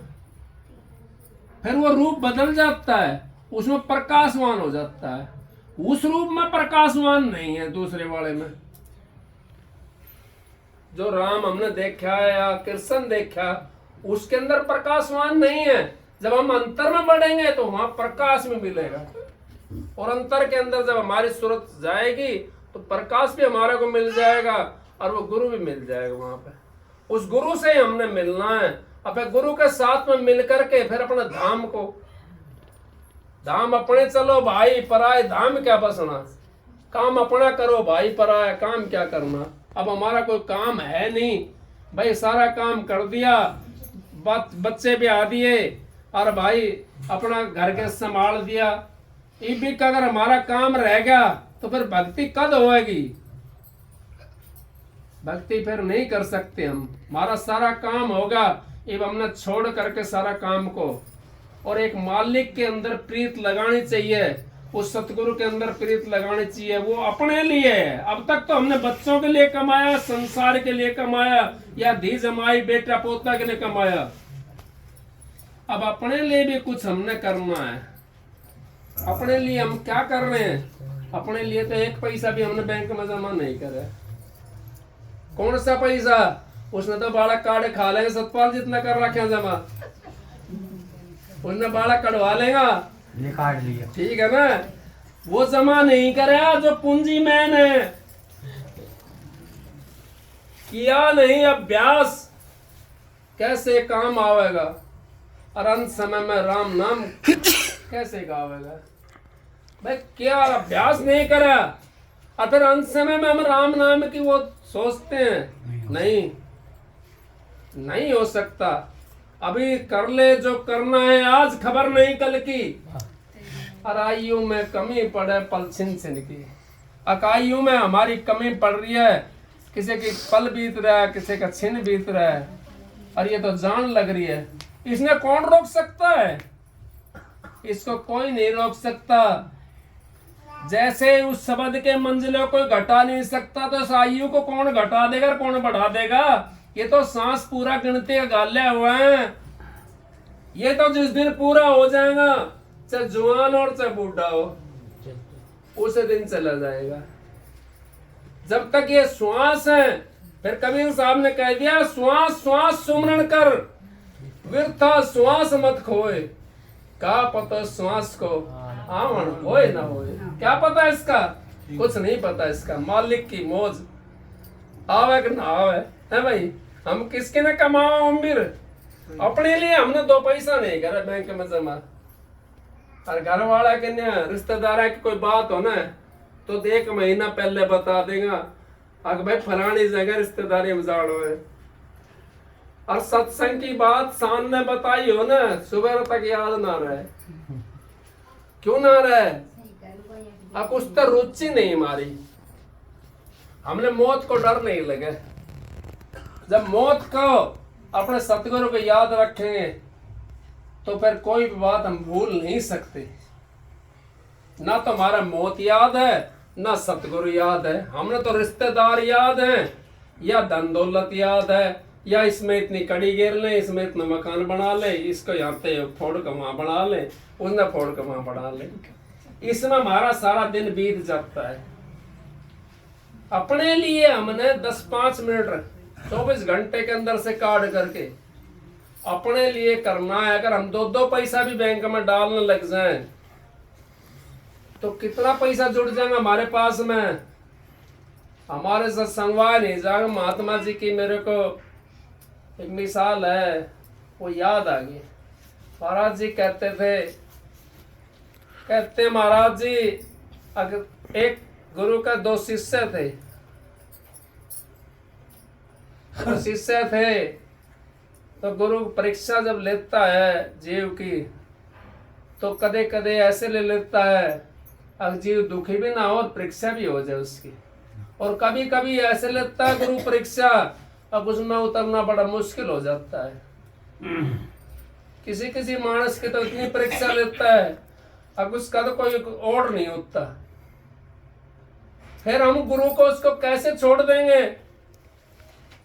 A: फिर वो रूप बदल जाता है, उसमें प्रकाशवान हो जाता है। उस रूप में प्रकाशवान नहीं है दूसरे वाले में। जो राम हमने देखा है या कृष्ण देखा, उसके अंदर प्रकाशवान नहीं है। जब हम अंतर में बढ़ेंगे तो वहां प्रकाश भी मिलेगा, और अंतर के अंदर जब हमारी सूरत जाएगी तो प्रकाश भी हमारे को मिल जाएगा और वो गुरु भी मिल जाएगा वहां पे। उस गुरु से ही हमने मिलना है। अब गुरु के साथ में मिल करके फिर अपने धाम को धाम अपने चलो भाई, पराए धाम क्या बसना। काम अपना करो भाई, पराया काम क्या करना। अब हमारा कोई काम है नहीं भाई, सारा काम कर दिया, बच्चे भी आ दिए और भाई अपना घर के संभाल दिया। ये भी अगर हमारा काम रह गया तो फिर भक्ति कद होएगी। भक्ति फिर नहीं कर सकते हम। हमारा सारा काम होगा एवं हमने छोड़ करके सारा काम को, और एक मालिक के अंदर प्रीत लगानी चाहिए, उस सतगुरु के अंदर प्रीत लगानी चाहिए। वो अपने लिए है। अब तक तो हमने बच्चों के लिए कमाया, संसार के लिए कमाया, या धी जमाई बेटा पोता के लिए कमाया। अब अपने लिए भी कुछ हमने करना है। अपने लिए हम क्या कर रहे हैं? अपने लिए तो एक पैसा भी हमने बैंक में जमा नहीं करे। कौन सा पैसा? उसने तो बाड़ा काट खा लेंगे, सतपाल जितना कर रखे जमा, उसने बाड़ा कटवा लेगा,
B: ये काट लिया,
A: ठीक है ना। वो जमा नहीं करे जो पूंजी मैंने किया नहीं अभ्यास, कैसे काम आवेगा। और अंत समय में राम नाम कैसे गावेगा भाई? क्या अभ्यास नहीं करा और फिर अंत समय में हम राम नाम की वो सोचते हैं, नहीं हो सकता। अभी कर ले जो करना है आज, खबर नहीं कल की। और आयु में कमी पड़े पल छिन छिन की। अकायु में हमारी कमी पड़ रही है, किसी की पल बीत रहा है, किसी का छिन बीत रहा है, और ये तो जान लग रही है। इसने कौन रोक सकता है? इसको कोई नहीं रोक सकता। जैसे उस शब्द के मंजिलों कोई घटा नहीं सकता, तो इस आयु को कौन घटा देगा, कौन बढ़ा देगा? ये तो सांस पूरा गिनते गाले हुए हैं। ये तो जिस दिन पूरा हो जाएगा, चाहे जवान और चाहे बूढ़ा हो, उस दिन चला जाएगा। जब तक ये श्वास है, फिर कबीर साहब ने कह दिया, श्वास श्वास सुमरण कर, व्यर्था श्वास मत खोए। क्या पता श्वास को आवन होए ना होए, क्या पता इसका? कुछ नहीं पता इसका। मालिक की मौज आवे कि ना आवे है भाई। हम किसके ने कमाओ अमीर? अपने लिए हमने 2 पैसा नहीं करे बैंक में जमा। और घर वाला के रिश्तेदार की कोई बात हो ना, तो 1 महीना पहले बता देगा, अगर भाई फलानी जगह रिश्तेदारी में जाड़ो है। और सत्संग की बात सामने बताई हो ना, सुबह तक याद ना रहे। क्यों ना रहे? अब उस तर रुचि नहीं हमारी। हमने मौत को डर नहीं लगे। जब मौत को अपने सतगुरु को याद रखेंगे तो फिर कोई भी बात हम भूल नहीं सकते। ना तो हमारा मौत याद है, ना सतगुरु याद है। हमने तो रिश्तेदार याद हैं, या धन दौलत याद है, या इसमें इतनी कड़ी गिर ले, इसमें इतना मकान बना ले, इसको यहाँ पे फोड़ के वहां बना ले, उसने फोड़ के वहां बना ले। इसमें हमारा सारा दिन बीत जाता है। अपने लिए हमने 10-5 मिनट 24 घंटे के अंदर से काट करके अपने लिए करना है। अगर हम 2 पैसा भी बैंक में डालने लग जाएं तो कितना पैसा जुड़ जाएगा हमारे पास में। हमारे साथ संगवान नहीं जाएगा। महात्मा जी की मेरे को एक मिसाल है, वो याद आ गई। महाराज जी कहते महाराज जी, अगर एक गुरु का 2 शिष्य थे, तो गुरु परीक्षा जब लेता है जीव की, तो कदे कदे ऐसे ले लेता है अगर जीव दुखी भी ना हो और परीक्षा भी हो जाए उसकी। और कभी कभी ऐसे लेता है गुरु परीक्षा, अब उसमें उतरना बड़ा मुश्किल हो जाता है। किसी किसी मानस की तो इतनी परीक्षा लेता है अब उसका तो कोई और नहीं होता। फिर हम गुरु को उसको कैसे छोड़ देंगे?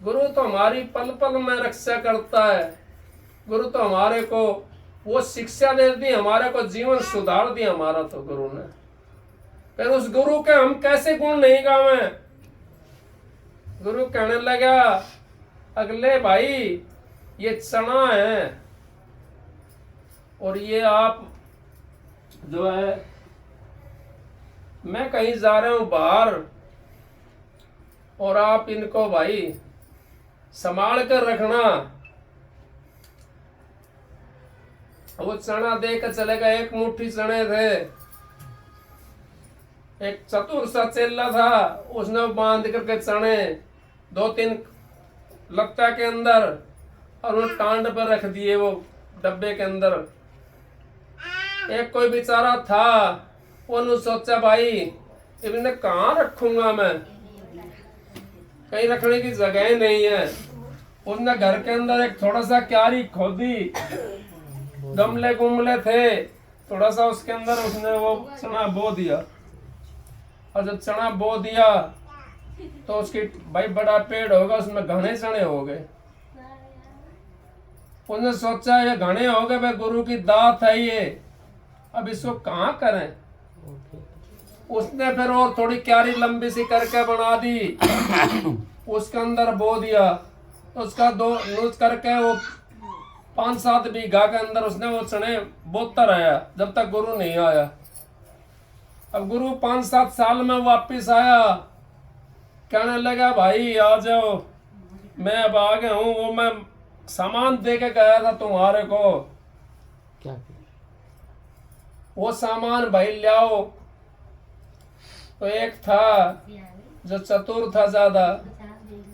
A: गुरु तो हमारी पल पल में रक्षा करता है। गुरु तो हमारे को वो शिक्षा दे दी, हमारे को जीवन सुधार दिया हमारा तो गुरु ने। फिर उस गुरु के हम कैसे गुण नहीं गावे? गुरु कहने लगा, अगले भाई ये चना है और ये आप जो है, मैं कहीं जा रहा हूं बाहर और आप इनको भाई संभाल कर रखना। वो चना दे के चले गए, एक मुट्ठी चने थे। एक चतुर सा चेला था, उसने बांध करके चने 2-3 लत्ता के अंदर और वो टांड पर रख दिए, वो डब्बे के अंदर। एक कोई बेचारा था, उन्होंने सोचा भाई इन्हें कहाँ रखूंगा मैं, कहीं रखने की जगह नहीं है। उसने घर के अंदर एक थोड़ा सा क्यारी खोदी, गमले गुमले थे, थोड़ा सा उसके अंदर उसने वो चना बो दिया। और जब चना बो दिया तो उसकी भाई बड़ा पेड़ होगा, उसमें घने चने हो गए। उसने सोचा ये घने हो गए, भाई गुरु की दात है ये, अब इसको कहाँ करें। उसने फिर और थोड़ी क्यारी लंबी सी करके बना दी, उसके अंदर बो दिया। तो उसका 2 नूच करके वो 5-7 बीघा के अंदर उसने वो चने बोता रहा जब तक गुरु नहीं आया। अब गुरु 5-7 साल में वापिस आया, कहने लगा भाई आ जाओ, मैं अब आ गया हूँ। वो मैं सामान दे के गया था तुम्हारे को,
B: क्या
A: वो सामान भाई ले आओ। तो एक था जो चतुर था ज्यादा,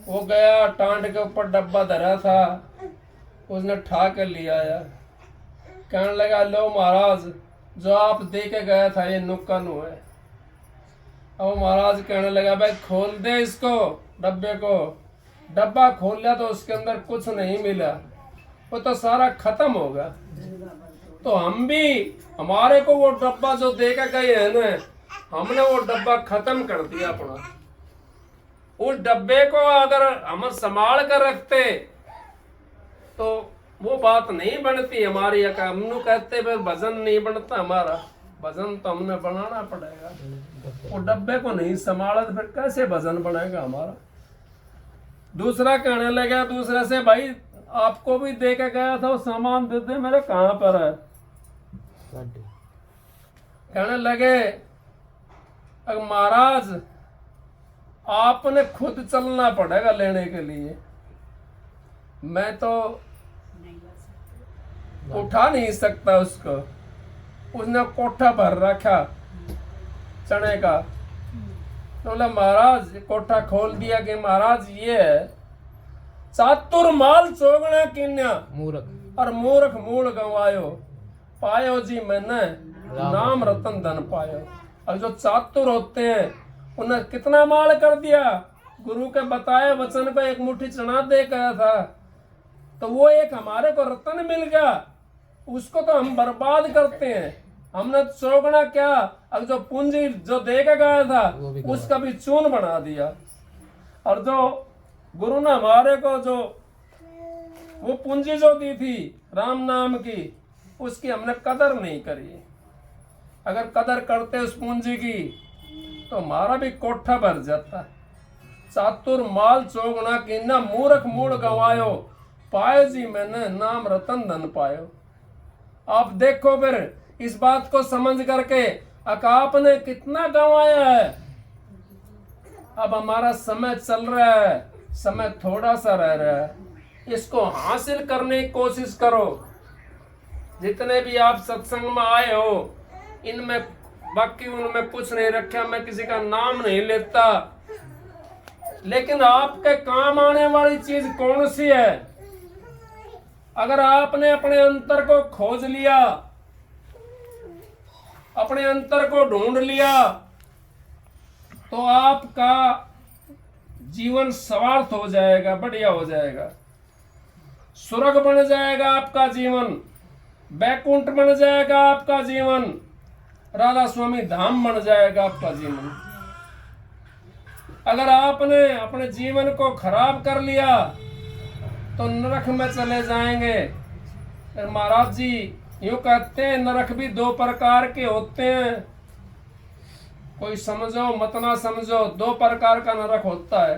A: वो गया, टांड के ऊपर डब्बा धरा था, उसने ठा के ले आया। कहने लगा लो महाराज, जो आप दे के गया था ये नुक्का नु है। अब महाराज कहने लगा भाई खोल दे इसको, डब्बे को। डब्बा खोल लिया तो उसके अंदर कुछ नहीं मिला, वो तो सारा खत्म होगा। तो हम भी, हमारे को वो डब्बा जो दे के गए है ना, हमने वो डब्बा खत्म कर दिया अपना। उस डब्बे को अगर हम संभाल कर रखते तो वो बात नहीं बनती हमारी। हम कहते फिर भजन नहीं बनता हमारा, भजन तो हमने बनाना पड़ेगा। वो डब्बे को नहीं संभाला तो फिर कैसे भजन बनेगा हमारा। दूसरा कहने लगा दूसरे से, भाई आपको भी दे के गया था वो सामान देते, मेरे कहाँ पर है। कहने लगे अगर महाराज आपने खुद चलना पड़ेगा लेने के लिए, मैं तो उठा नहीं सकता उसको। उसने कोठा भर रखा चने का। तो बोला महाराज, कोठा खोल दिया कि महाराज ये है, चातुर माल चोगना किन्या
B: मूर्ख
A: और मूर्ख मूल गंवायो, पायो जी मैंने नाम रतन धन पायो। और जो चातुर होते हैं उन्हें कितना माल कर दिया, गुरु के बताए वचन पे एक मुट्ठी चना दे गया था, तो वो एक हमारे को रतन मिल गया, उसको तो हम बर्बाद करते हैं। हमने चौगना क्या, अब जो पूंजी जो दे के गया था उसका भी चून बना दिया। और जो गुरु ने हमारे को जो वो पूंजी जो दी थी राम नाम की, उसकी हमने कदर नहीं करी। अगर कदर करते उस पूंजी की तो हमारा भी कोठा भर जाता। चातुर माल चौगना की ना, मूर्ख मूल गंवायो, पायो जी मैंने नाम रतन धन पायो। आप देखो फिर इस बात को समझ करके आपने कितना गंवाया है। अब हमारा समय चल रहा है, समय थोड़ा सा रह रहा है, इसको हासिल करने की कोशिश करो। जितने भी आप सत्संग में आए हो, इनमें बाकी उनमें कुछ नहीं रखा, मैं किसी का नाम नहीं लेता, लेकिन आपके काम आने वाली चीज कौन सी है। अगर आपने अपने अंतर को खोज लिया, अपने अंतर को ढूंढ लिया, तो आपका जीवन स्वार्थ हो जाएगा, बढ़िया हो जाएगा, स्वर्ग बन जाएगा आपका जीवन, बैकुंठ बन जाएगा आपका जीवन, राधा स्वामी धाम बन जाएगा आपका जीवन। अगर आपने अपने जीवन को खराब कर लिया तो नरक में चले जाएंगे। महाराज जी यूं कहते हैं नरक भी 2 प्रकार के होते हैं, कोई समझो मत ना समझो, 2 प्रकार का नरक होता है।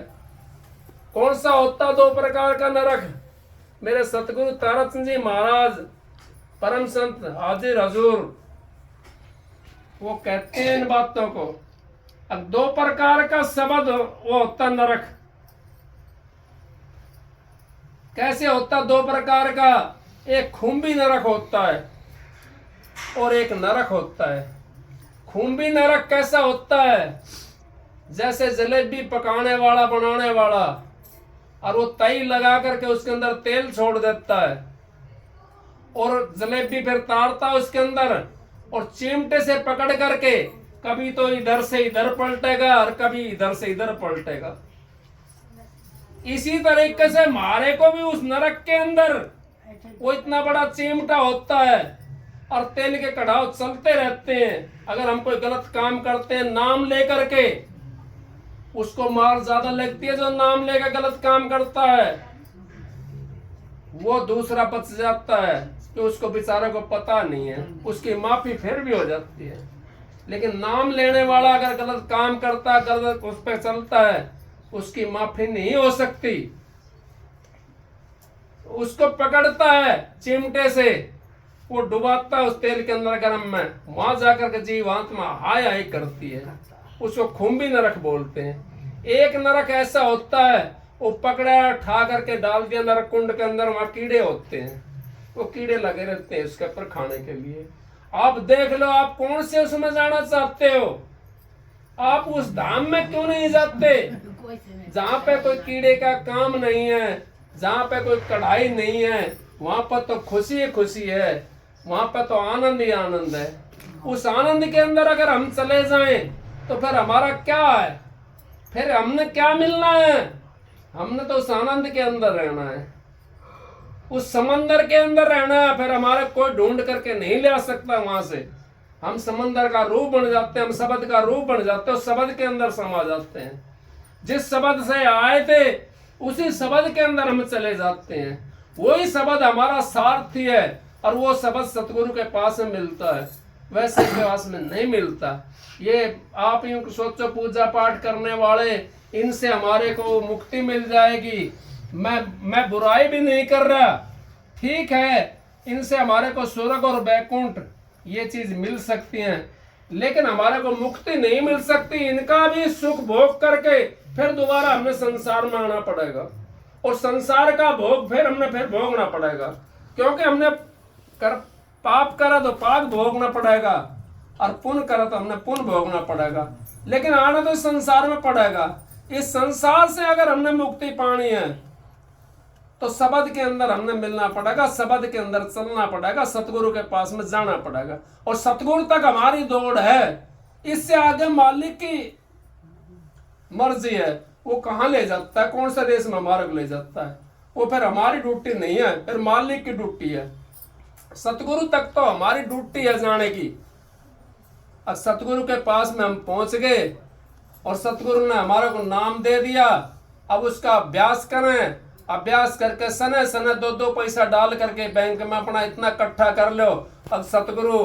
A: कौन सा होता 2 प्रकार का नरक? मेरे सतगुरु ताराचंद जी महाराज परम संत हाजिर हजूर वो कहते हैं इन बातों को। अब 2 प्रकार का शब्द वो होता नरक। कैसे होता 2 प्रकार का? एक खुम्बी नरक होता है, और एक नरक होता है। खुम्बी नरक कैसा होता है? जैसे जलेबी पकाने वाला बनाने वाला, और वो तई लगा करके उसके अंदर तेल छोड़ देता है और जलेबी फिर तारता है उसके अंदर, और चिमटे से पकड़ करके कभी तो इधर से इधर पलटेगा और कभी इधर से इधर पलटेगा। इसी तरीके से हमारे को भी उस नरक के अंदर वो इतना बड़ा चिमटा होता है और तेल के कढ़ाव चलते रहते हैं। अगर हम कोई गलत काम करते हैं नाम लेकर के, उसको मार ज्यादा लगती है जो नाम लेकर गलत काम करता है, वो दूसरा बच जाता है कि उसको बेचारे को पता नहीं है, उसकी माफी फिर भी हो जाती है। लेकिन नाम लेने वाला अगर गलत काम करता है, गलत उस पर चलता है, उसकी माफी नहीं हो सकती। उसको पकड़ता है चिमटे से, वो डुबाता है उस तेल के अंदर गर्म में, वहां जाकर के जीवात्मा हाय हाय करती है। उसको खुम्बी नरक बोलते हैं। एक नरक ऐसा होता है, वो पकड़ा ठा करके डाल दिया नरक कुंड के अंदर, वहां कीड़े होते हैं, वो कीड़े लगे रहते हैं उसके ऊपर खाने के लिए। आप देख लो आप कौन से उसमें जाना चाहते हो, आप उस धाम में क्यों नहीं जाते जहाँ पे कोई कीड़े का काम नहीं है, जहाँ पे कोई कढ़ाई नहीं है, वहां पर तो खुशी ही खुशी है, वहां पर तो आनंद ही आनंद है। उस आनंद के अंदर अगर हम चले जाएं तो फिर हमारा क्या है, फिर हमने क्या मिलना है? हमने तो उस आनंद के अंदर रहना है, उस समंदर के अंदर रहना है। फिर हमारे कोई ढूंढ करके नहीं ले आ सकता वहां से। हम समंदर का रूप बन जाते हैं, हम शब्द का रूप बन जाते हैं, उस शब्द के अंदर समा जाते हैं। जिस शब्द से आए थे उसी शब्द के अंदर हम चले जाते हैं। वही शब्द हमारा सारथी है और वो शब्द सतगुरु के पास में मिलता है, वैसे के पास में नहीं मिलता। ये आप यूं सोचो पूजा पाठ करने वाले, इनसे हमारे को मुक्ति मिल जाएगी। मैं बुराई भी नहीं कर रहा, ठीक है, इनसे हमारे को स्वर्ग और वैकुंठ ये चीज मिल सकती है, लेकिन हमारे को मुक्ति नहीं मिल सकती। इनका भी सुख भोग करके फिर दोबारा हमने संसार में आना पड़ेगा, और संसार का भोग फिर हमने फिर भोगना पड़ेगा, क्योंकि हमने पाप करा तो पाप भोगना पड़ेगा, और पुण्य करा तो हमने पुण्य भोगना पड़ेगा। लेकिन आना तो इस संसार में पड़ेगा। इस संसार से अगर हमने मुक्ति पानी है तो शब्द के अंदर हमने मिलना पड़ेगा, शब्द के अंदर चलना पड़ेगा, सतगुरु के पास में जाना पड़ेगा, और सतगुरु तक हमारी दौड़ है। इससे आगे मालिक की मर्जी है, वो कहाँ ले जाता है, कौन सा देश में हमारे को ले जाता है, वो फिर हमारी ड्यूटी नहीं है, फिर मालिक की ड्यूटी है। सतगुरु तक तो हमारी ड्यूटी है जाने की। अब सतगुरु के पास में हम पहुंच गए और सतगुरु ने हमारे को नाम दे दिया, अब उसका अभ्यास करें। अभ्यास करके सने सने 2-2 पैसा डाल करके बैंक में अपना इतना इकट्ठा कर लो। अब सतगुरु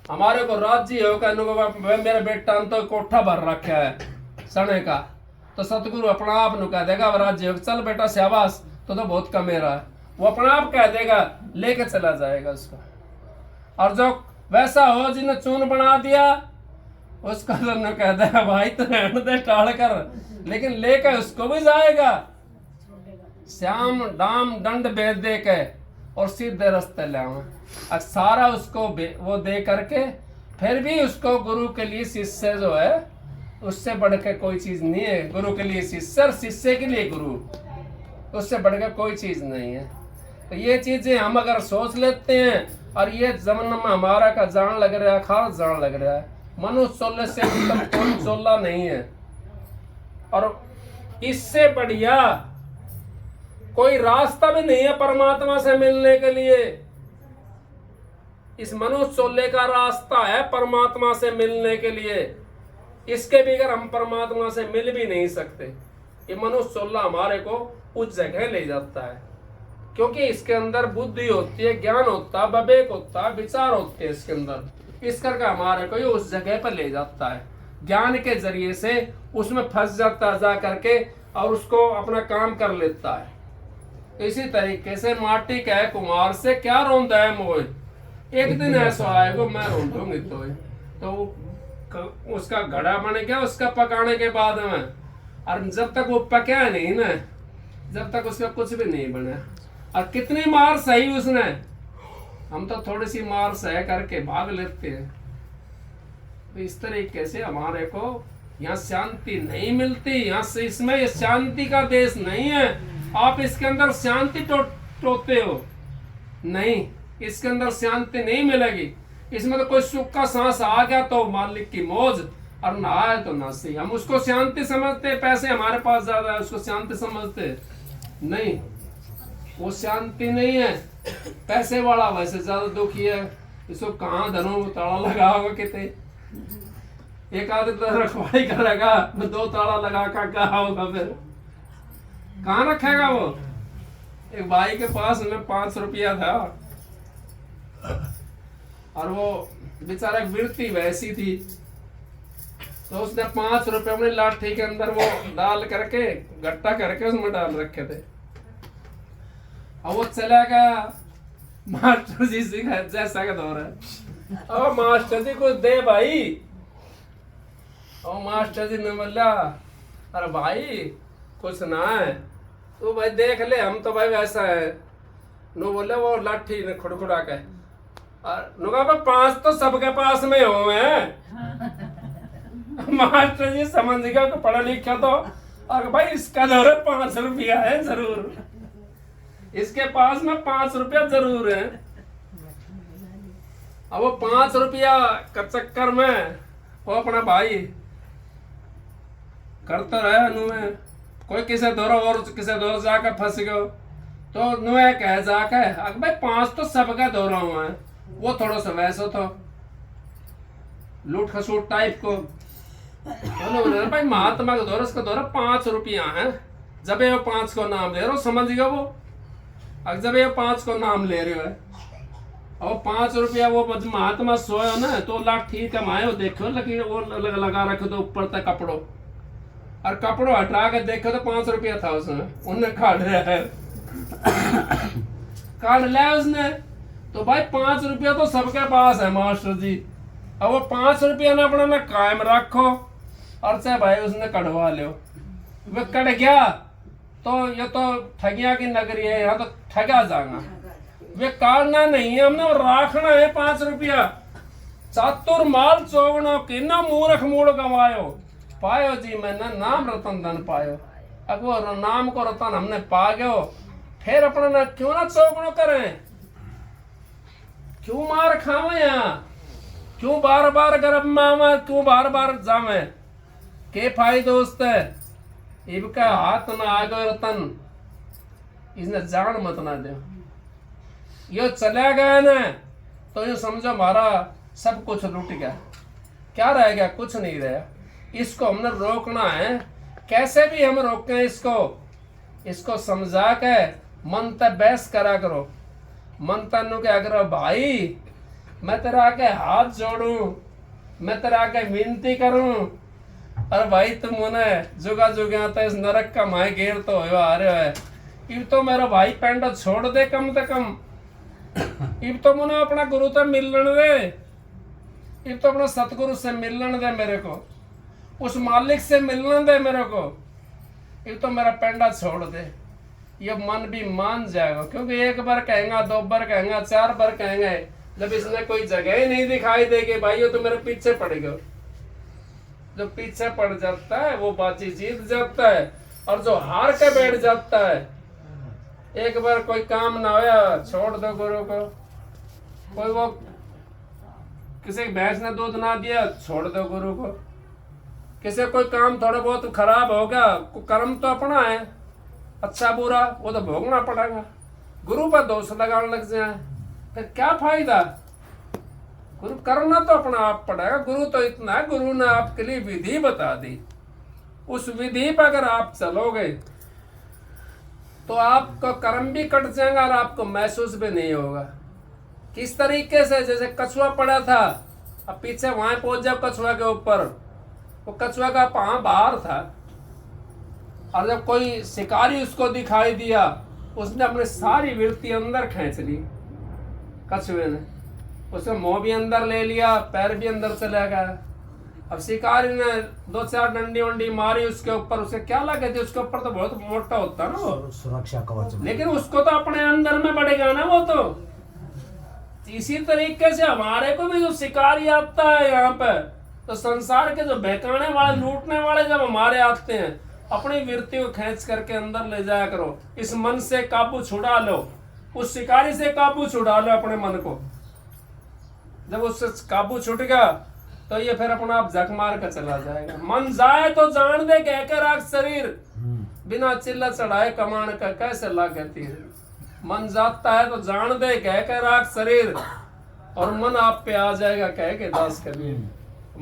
A: हमारे को राजी हो, मेरे बेटा ने तो कोठा भर रखा है सने का, तो सतगुरु अपना आप नु कह देगा राज्य हो, चल बेटा शाबाश, तो बहुत कमेरा है, वो अपना आप कह देगा, लेके चला जाएगा उसको। और जो वैसा हो जिन्हें चून बना दिया, उसका तो कह देगा भाई तो रहने दे टाल कर, लेकिन लेकर उसको भी जाएगा। श्याम डाम दंड भेद दे के और सीधे रास्ते ले आवे, सारा उसको वो दे करके फिर भी उसको गुरु के लिए शिष्य जो है उससे बढ़ के कोई चीज नहीं है। गुरु के लिए शिष्य और शिष्य के लिए गुरु, उससे बढ़कर कोई चीज नहीं है। तो ये चीजें हम अगर सोच लेते हैं, और ये जमन में हमारा का जान लग रहा है, खास जान लग रहा है, मनुष्य चोले से उत्तम कोई चोला नहीं है, और इससे बढ़िया कोई रास्ता भी नहीं है परमात्मा से मिलने के लिए। इस मनुष्य चोले का रास्ता है परमात्मा से मिलने के लिए, इसके बगैर हम परमात्मा से मिल भी नहीं सकते। ये मनुष्य चोला हमारे को उस जगह ले जाता है, क्योंकि इसके अंदर बुद्धि होती है, ज्ञान होता है, विवेक होता है, विचार होते हैं इसके अंदर। इस करके हमारे को ये उस जगह पर ले जाता है, ज्ञान के जरिए से उसमें फंस जाता है जा करके, और उसको अपना काम कर लेता है। इसी तरीके से माटी कहे कुमार से क्या रोंदा है मोए, एक दिन ऐसा आएगा मैं रोंदूंगी तो उसका घड़ा बने क्या उसका पकाने के बाद में, और जब तक वो पका नहीं ना, जब तक उसका कुछ भी नहीं बना। और कितनी मार सही उसने, हम तो थोड़ी सी मार सह करके भाग लेते हैं। तो इस तरीके से हमारे को यहाँ शांति नहीं मिलती। यहाँ से इसमें ये शांति का देश नहीं है। आप इसके अंदर शांति टोते हो नहीं, इसके अंदर शांति नहीं मिलेगी। इसमें तो कोई सुख का सांस आ गया तो मालिक की मौज, और ना आए तो ना सही। हम उसको शांति समझते, पैसे हमारे पास ज्यादा है उसको शांति समझते नहीं, वो शांति नहीं है। पैसे वाला वैसे ज्यादा दुखी है। इसको कहाँ धनों में ताला लगा होगा कितने, एक आदमी तो रखवाली करेगा, 2 ताला लगा कर कहा होगा, फिर कहाँ रखेगा वो। एक भाई के पास में 5 रुपया था और वो बेचारा वृत्ति वैसी थी, तो उसने 5 रुपए अपनी लाठी के अंदर वो डाल करके गट्टा करके उसमें डाल रखे थे। अब वो चला गया मास्टर जी से जैसा का दौर है। अब मास्टर जी को दे भाई। और मास्टर जी ने बोला अरे भाई कुछ ना है, तो भाई देख ले, हम तो भाई वैसा है। नो बोले वो लाठी ने खुड़खुड़ा के, और नो कहा 5 तो सबके पास में हो हैं। मास्टर जी समझ गया कि पढ़ा लिखा तो, और भाई इसका दौर 5 रुपया है जरूर, इसके पास में 5 रुपया जरूर है। अब वो 5 रुपया का चक्कर में वो अपना भाई करता रहे नुए, कोई किसे दौरा और किसे दौर जाकर फंस गयो, तो नुए कह जाके अगर भाई 5 तो सबका दौरा हुआ है। वो थोड़ा सा वैसा था लूट खसूट टाइप को, भाई महात्मा का दौरा, इसका दौरा 5 रुपया है। जब ये 5 को नाम ले रहे हो समझ गया वो, अब जब ये 5 को नाम ले रहे हो और 5 रुपया वो महात्मा सोया ना, तो लाठी कमाए देखो लकीर वो लगा रखे तो ऊपर तक कपड़ों, और कपड़ों हटा के देखो तो 5 रुपया था उसमें, उन्हें काट रहा है काट लिया उसने। तो भाई 5 रुपया तो सबके पास है मास्टर जी। अब वो 5 रुपया ने अपना ना कायम रखो, और चाहे भाई उसने कटवा लो, वे कट गया तो ये तो ठगिया की नगरी है, यहाँ तो ठगा जाएगा। वे काटना नहीं है, हमने रखना है 5 रुपया। चातुर माल चौगनो की न मूर्ख मूड गवायो, पायो जी मैंने नाम रतन धन पायो। अगर नाम को रतन हमने पा गयो, फिर अपना ना क्यों ना चौगनो करें, क्यों मार खावे यहाँ, क्यों बार बार गर्भ में आवे, क्यों बार बार जावे, के फायदो दोस्त है। इबका हाथ में आ गयो रतन, इसने जान मत ना दो। यो चला गया ना तो ये समझो हमारा सब कुछ लूट गया, क्या रह गया, कुछ नहीं रहा। इसको हमने रोकना है, कैसे भी हम रोकें इसको समझा के मन तक बहस करा करो। मन तनु के अगर भाई मैं तेरा आके हाथ जोड़ूं, मैं तेरा आके विनती करूं, अरे भाई तुम उन्हें जुगा जुगा तो इस नरक का माए घेर तो हो आ रहे है, इब तो मेरा भाई पेंडा छोड़ दे कम से कम, इब तो मुझे अपना गुरु तो मिलन दे, इब तो अपना सतगुरु से मिलन दे मेरे को, उस मालिक से मिलने दे मेरे को, इब तो मेरा पेंडा छोड़ दे। ये मन भी मान जाएगा, क्योंकि 1 बार कहेगा, 2 बार कहेगा, 4 बार कहेंगे, जब इसने कोई जगह ही नहीं दिखाई देगी भाई ये तो मेरे पीछे पड़ गया। जो पीछे पड़ जाता है वो बाजी जीत जाता है, और जो हार के बैठ जाता है, एक बार कोई काम ना होया छोड़ दो गुरु को, कोई वो किसी भैंस ने दूध ना दिया छोड़ दो गुरु को, किसी कोई काम थोड़ा बहुत खराब हो गया, कर्म तो अपना है, अच्छा बुरा वो तो भोगना पड़ेगा, गुरु पर दोष लगाने लग जाए फिर क्या फायदा। गुरु करना तो अपना आप पड़ेगा। गुरु तो इतना है, गुरु ने आपके लिए विधि बता दी, उस विधि पर अगर आप चलोगे तो आपका कर्म भी कट जाएगा और आपको महसूस भी नहीं होगा। किस तरीके से, जैसे कछुआ पड़ा था, अब पीछे वहां पहुंच जाओ कछुआ के ऊपर, वो कछुआ का पांव बाहर था, और जब कोई शिकारी उसको दिखाई दिया, उसने अपनी सारी वृत्ति अंदर खींच ली कछुए ने, उसने मुंह भी अंदर ले लिया, पैर भी अंदर चला गया। अब शिकारी ने 2-4 डंडी वंडी मारी उसके ऊपर, उसे क्या लगे थे, उसके ऊपर तो बहुत मोटा होता ना वो
C: सुरक्षा कवच,
A: लेकिन उसको तो अपने अंदर में बढ़ेगा ना वो तो, इसी तरीके से हमारे को भी जो शिकारी आता है यहाँ पे, तो संसार के जो बहकाने वाले लूटने वाले जब हमारे आते हैं, अपनी वृत्ति को खींच करके अंदर ले जाया करो। इस मन से काबू छुड़ा लो, उस शिकारी से काबू छुड़ा लो अपने मन को। जब उससे काबू छूट गया तो ये फिर अपना आप झक मार कर चला जाएगा। मन जाए तो जान दे कहकर राख शरीर, बिना चिल्ला चढ़ाए कमान का कैसे लागे तीर। मन जाता है तो जान दे कहकर राख शरीर, और मन आप पे आ जाएगा कह के दास कबीर।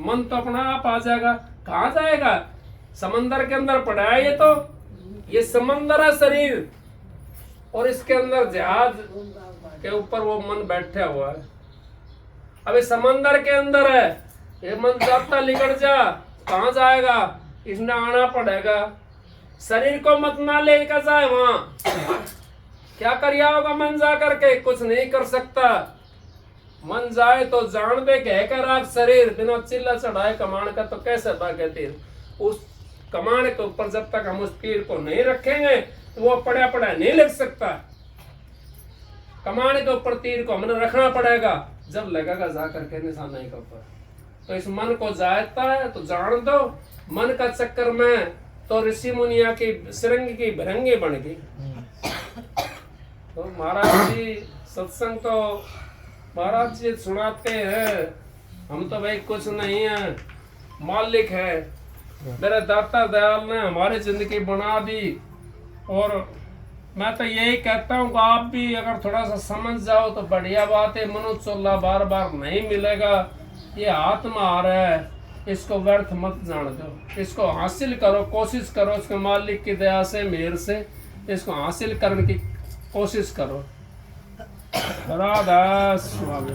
A: मन तो अपना आप आ जाएगा, कहाँ जाएगा? समंदर के अंदर पड़ा है ये, तो ये समंदर है शरीर, और इसके अंदर जहाज के ऊपर वो मन बैठा हुआ है। अभी समंदर के अंदर है, ये मन जाता लिगड़ जा, कहाँ जाएगा? इसने आना पड़ेगा। शरीर को मत ना लेकर जाए वहां, क्या करिया होगा मन जा करके? कुछ नहीं कर सकता। मन जाए तो जान दे कहकर राख शरीर, बिना चिल्ला चढ़ाए कमान का तो कैसे भागे तीर। उस कमान के ऊपर जब तक हम उस तीर को नहीं रखेंगे तो वो पड़ा पड़ा नहीं लग सकता। कमान के ऊपर तीर को हमने रखना पड़ेगा, जब लगेगा जा करके निशाना के ऊपर। तो इस मन को जाता है तो जान दो। मन का चक्कर में तो ऋषि मुनिया की सिरंग की भरंगी बन गई। तो महाराज जी सत्संग तो महाराज जी सुनाते हैं, हम तो भाई कुछ नहीं है, मालिक है। मेरे दाता दयाल ने हमारी जिंदगी बना दी, और मैं तो यही कहता हूँ कि आप भी अगर थोड़ा सा समझ जाओ तो बढ़िया बात है। मनुष्य चोला बार बार नहीं मिलेगा, ये हाथ में आ रहा है, इसको व्यर्थ मत जान दो, इसको हासिल करो, कोशिश करो, इसके मालिक की दया से मेहर से इसको हासिल करने की कोशिश करो। राधा स्वामी।